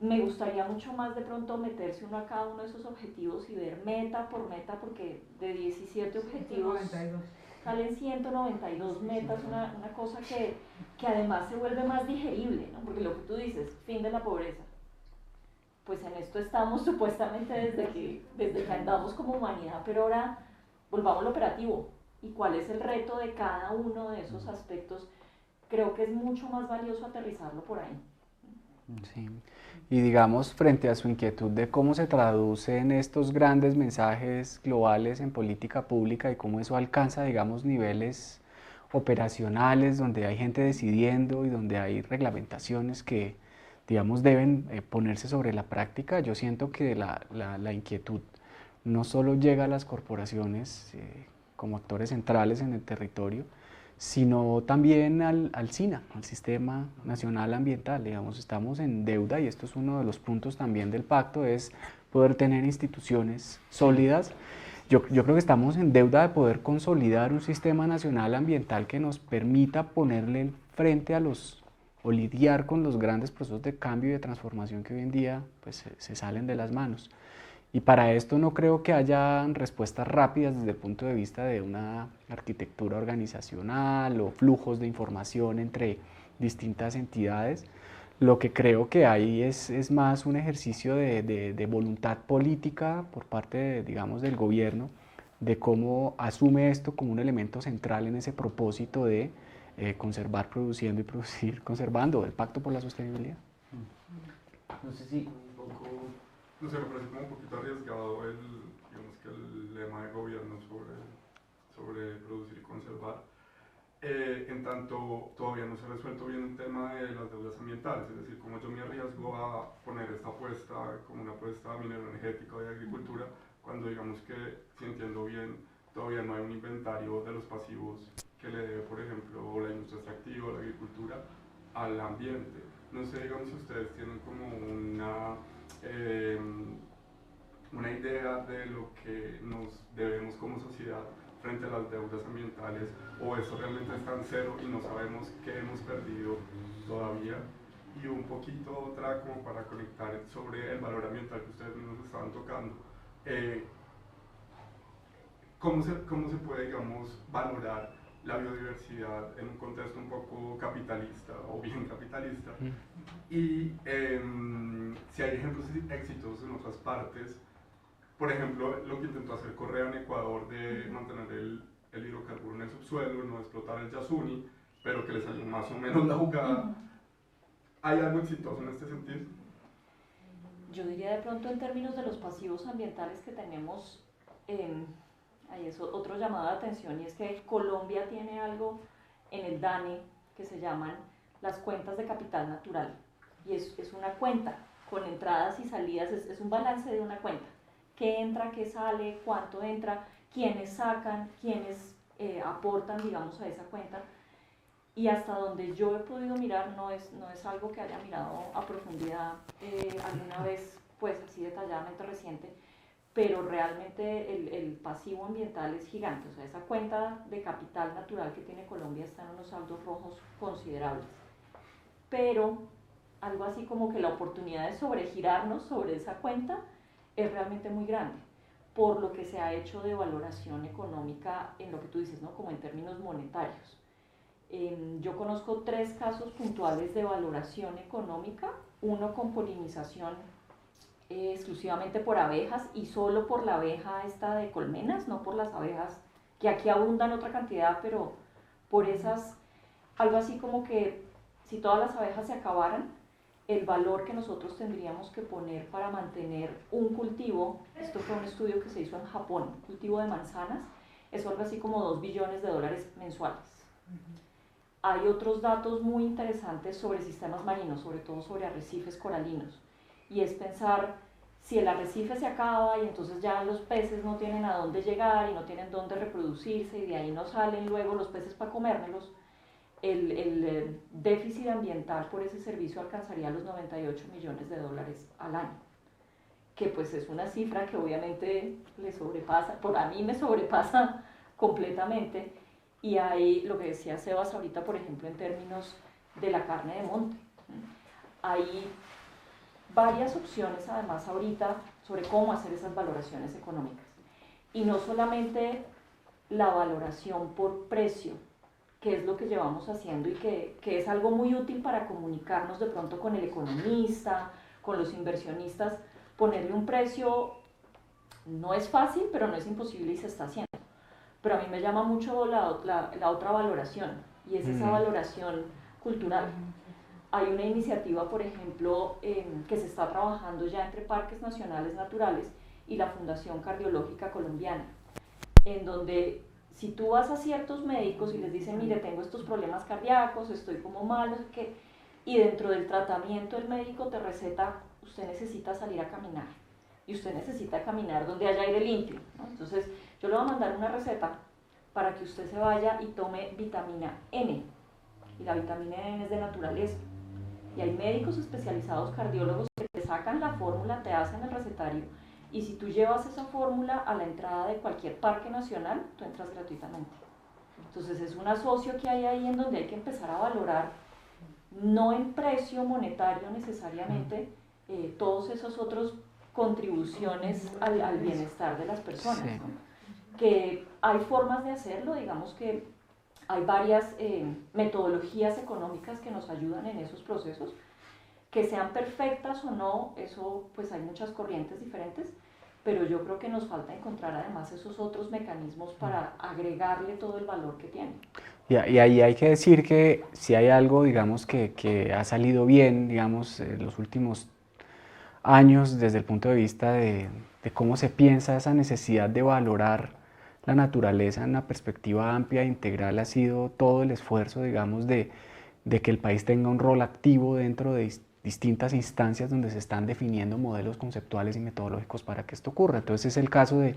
Me gustaría mucho más de pronto meterse uno a cada uno de esos objetivos y ver meta por meta, porque de 17 objetivos 192. Salen 192 metas, una cosa que además se vuelve más digerible, ¿no? Porque lo que tú dices, fin de la pobreza. Pues en esto estamos supuestamente desde que andamos como humanidad, pero ahora volvamos al operativo. ¿Y cuál es el reto de cada uno de esos aspectos? Creo que es mucho más valioso aterrizarlo por ahí. Sí. Y digamos, frente a su inquietud de cómo se traducen estos grandes mensajes globales en política pública y cómo eso alcanza, digamos, niveles operacionales donde hay gente decidiendo y donde hay reglamentaciones que, digamos, deben ponerse sobre la práctica, yo siento que la inquietud no solo llega a las corporaciones como actores centrales en el territorio, sino también al SINA, al Sistema Nacional Ambiental. Digamos, estamos en deuda y esto es uno de los puntos también del pacto, es poder tener instituciones sólidas. Yo creo que estamos en deuda de poder consolidar un Sistema Nacional Ambiental que nos permita ponerle frente a o lidiar con los grandes procesos de cambio y de transformación que hoy en día pues, se salen de las manos. Y para esto no creo que haya respuestas rápidas desde el punto de vista de una arquitectura organizacional o flujos de información entre distintas entidades. Lo que creo que hay es más un ejercicio de voluntad política por parte, digamos, del gobierno, de cómo asume esto como un elemento central en ese propósito de conservar, produciendo y producir, conservando el Pacto por la Sostenibilidad. No sé si un poco... No sé, me parece como un poquito arriesgado digamos que el lema de gobierno sobre producir y conservar. En tanto todavía no se ha resuelto bien el tema de las deudas ambientales, es decir, como yo me arriesgo a poner esta apuesta como una apuesta minero-energética de agricultura, cuando digamos que, si entiendo bien, todavía no hay un inventario de los pasivos que le debe, por ejemplo, la industria extractiva, la agricultura, al ambiente. No sé, digamos, si ustedes tienen como una idea de lo que nos debemos como sociedad frente a las deudas ambientales, o eso realmente está en cero y no sabemos qué hemos perdido todavía. Y un poquito otra como para conectar sobre el valor ambiental que ustedes mismos estaban tocando. cómo se puede, digamos, valorar la biodiversidad en un contexto un poco capitalista o bien capitalista? Y si hay ejemplos exitosos en otras partes, por ejemplo, lo que intentó hacer Correa en Ecuador de mantener el hidrocarburo en el subsuelo, no explotar el Yasuni, pero que le salió más o menos la jugada. ¿Hay algo exitoso en este sentido? Yo diría de pronto en términos de los pasivos ambientales que tenemos, hay eso, otro llamado de atención, y es que Colombia tiene algo en el DANE que se llaman las cuentas de capital natural, y es una cuenta con entradas y salidas, es un balance de una cuenta, qué entra, qué sale, cuánto entra, quiénes sacan, quiénes aportan, digamos, a esa cuenta. Y hasta donde yo he podido mirar, no es algo que haya mirado a profundidad alguna vez, pues así detalladamente reciente, pero realmente el pasivo ambiental es gigante. O sea, esa cuenta de capital natural que tiene Colombia está en unos saldos rojos considerables. Pero algo así como que la oportunidad de sobregirarnos sobre esa cuenta es realmente muy grande, por lo que se ha hecho de valoración económica en lo que tú dices, ¿no? Como en términos monetarios. Yo conozco 3 casos puntuales de valoración económica, uno con polinización exclusivamente por abejas y solo por la abeja esta de colmenas, no por las abejas que aquí abundan otra cantidad, pero por esas, algo así como que si todas las abejas se acabaran, el valor que nosotros tendríamos que poner para mantener un cultivo, esto fue un estudio que se hizo en Japón, un cultivo de manzanas, es algo así como $2 billones mensuales. Hay otros datos muy interesantes sobre sistemas marinos, sobre todo sobre arrecifes coralinos, y es pensar si el arrecife se acaba y entonces ya los peces no tienen a dónde llegar y no tienen dónde reproducirse y de ahí no salen luego los peces para comérmelos, el déficit ambiental por ese servicio alcanzaría los $98 millones al año, que pues es una cifra que obviamente le sobrepasa, por a mí me sobrepasa completamente. Y hay lo que decía Sebas ahorita, por ejemplo, en términos de la carne de monte. Hay varias opciones además ahorita sobre cómo hacer esas valoraciones económicas. Y no solamente la valoración por precio, que es lo que llevamos haciendo y que es algo muy útil para comunicarnos de pronto con el economista, con los inversionistas. Ponerle un precio no es fácil, pero no es imposible y se está haciendo. Pero a mí me llama mucho la otra valoración, y es esa valoración cultural. Hay una iniciativa, por ejemplo, que se está trabajando ya entre Parques Nacionales Naturales y la Fundación Cardiológica Colombiana, en donde si tú vas a ciertos médicos y les dices, mire, tengo estos problemas cardíacos, estoy como mal, no sé qué, y dentro del tratamiento el médico te receta, usted necesita salir a caminar, y usted necesita caminar donde haya aire limpio, ¿no? Entonces yo le voy a mandar una receta para que usted se vaya y tome vitamina N, y la vitamina N es de naturaleza, y hay médicos especializados, cardiólogos, que te sacan la fórmula, te hacen el recetario, y si tú llevas esa fórmula a la entrada de cualquier parque nacional, tú entras gratuitamente. Entonces es un asocio que hay ahí en donde hay que empezar a valorar, no en precio monetario necesariamente, todos esos otros contribuciones al bienestar de las personas, sí, ¿no? Que hay formas de hacerlo, digamos que hay varias metodologías económicas que nos ayudan en esos procesos, que sean perfectas o no, eso pues hay muchas corrientes diferentes, pero yo creo que nos falta encontrar además esos otros mecanismos para agregarle todo el valor que tiene. Y ahí hay que decir que si hay algo, digamos, que ha salido bien, digamos, en los últimos años desde el punto de vista de cómo se piensa esa necesidad de valorar la naturaleza en una perspectiva amplia e integral, ha sido todo el esfuerzo, digamos, de que el país tenga un rol activo dentro de distintas instancias donde se están definiendo modelos conceptuales y metodológicos para que esto ocurra. Entonces es el caso de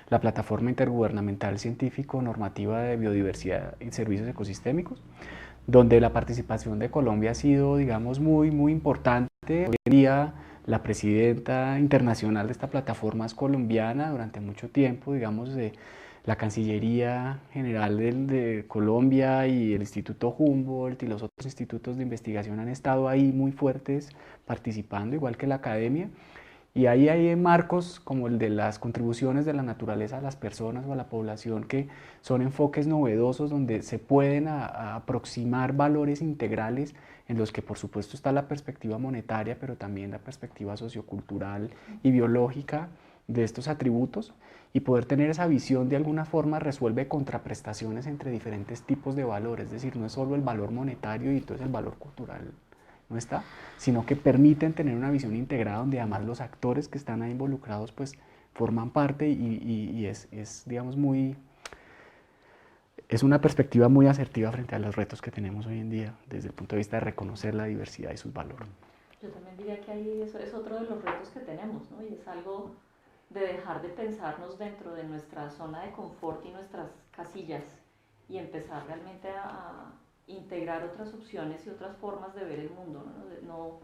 la Plataforma Intergubernamental Científico-Normativa de Biodiversidad y Servicios Ecosistémicos, donde la participación de Colombia ha sido, digamos, muy importante. Hoy en día la presidenta internacional de esta plataforma es colombiana. Durante mucho tiempo, digamos, la Cancillería General de Colombia y el Instituto Humboldt y los otros institutos de investigación han estado ahí muy fuertes participando, igual que la academia. Y ahí hay marcos como el de las contribuciones de la naturaleza a las personas o a la población, que son enfoques novedosos donde se pueden aproximar valores integrales en los que por supuesto está la perspectiva monetaria, pero también la perspectiva sociocultural y biológica de estos atributos, y poder tener esa visión de alguna forma resuelve contraprestaciones entre diferentes tipos de valores, es decir, no es solo el valor monetario y entonces el valor cultural no está, sino que permiten tener una visión integrada donde además los actores que están ahí involucrados pues forman parte y es digamos es una perspectiva muy asertiva frente a los retos que tenemos hoy en día desde el punto de vista de reconocer la diversidad y sus valores. Yo también diría que ahí eso es otro de los retos que tenemos, ¿no? Y es algo de dejar de pensarnos dentro de nuestra zona de confort y nuestras casillas y empezar realmente a integrar otras opciones y otras formas de ver el mundo, ¿no? De no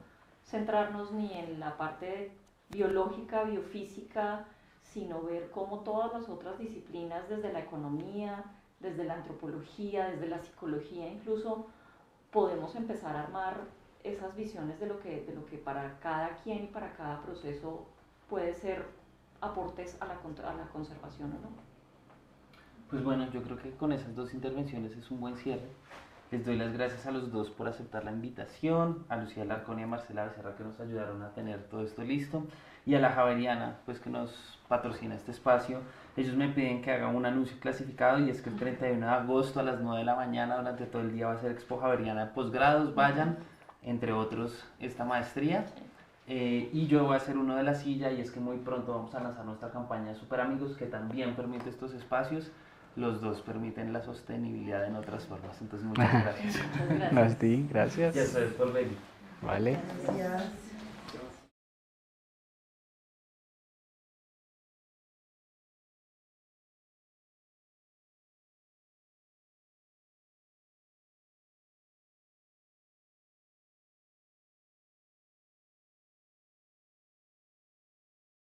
centrarnos ni en la parte biológica, biofísica, sino ver cómo todas las otras disciplinas, desde la economía, desde la antropología, desde la psicología incluso, podemos empezar a armar esas visiones de lo que para cada quien y para cada proceso puede ser aportes a la conservación o no. Pues bueno, yo creo que con esas dos intervenciones es un buen cierre. Les doy las gracias a los dos por aceptar la invitación, a Lucía Alarcón y a Marcela Becerra que nos ayudaron a tener todo esto listo, y a la Javeriana, pues que nos patrocina este espacio. Ellos me piden que haga un anuncio clasificado y es que el 31 de agosto a las 9 de la mañana durante todo el día va a ser Expo Javeriana de posgrados, vayan, entre otros esta maestría. Y yo voy a hacer uno de la silla y es que muy pronto vamos a lanzar nuestra campaña de Super Amigos que también permite estos espacios. Los dos permiten la sostenibilidad en otras formas. Entonces, muchas gracias. Muchas gracias. Gracias. Y a ustedes por venir. Vale. Gracias.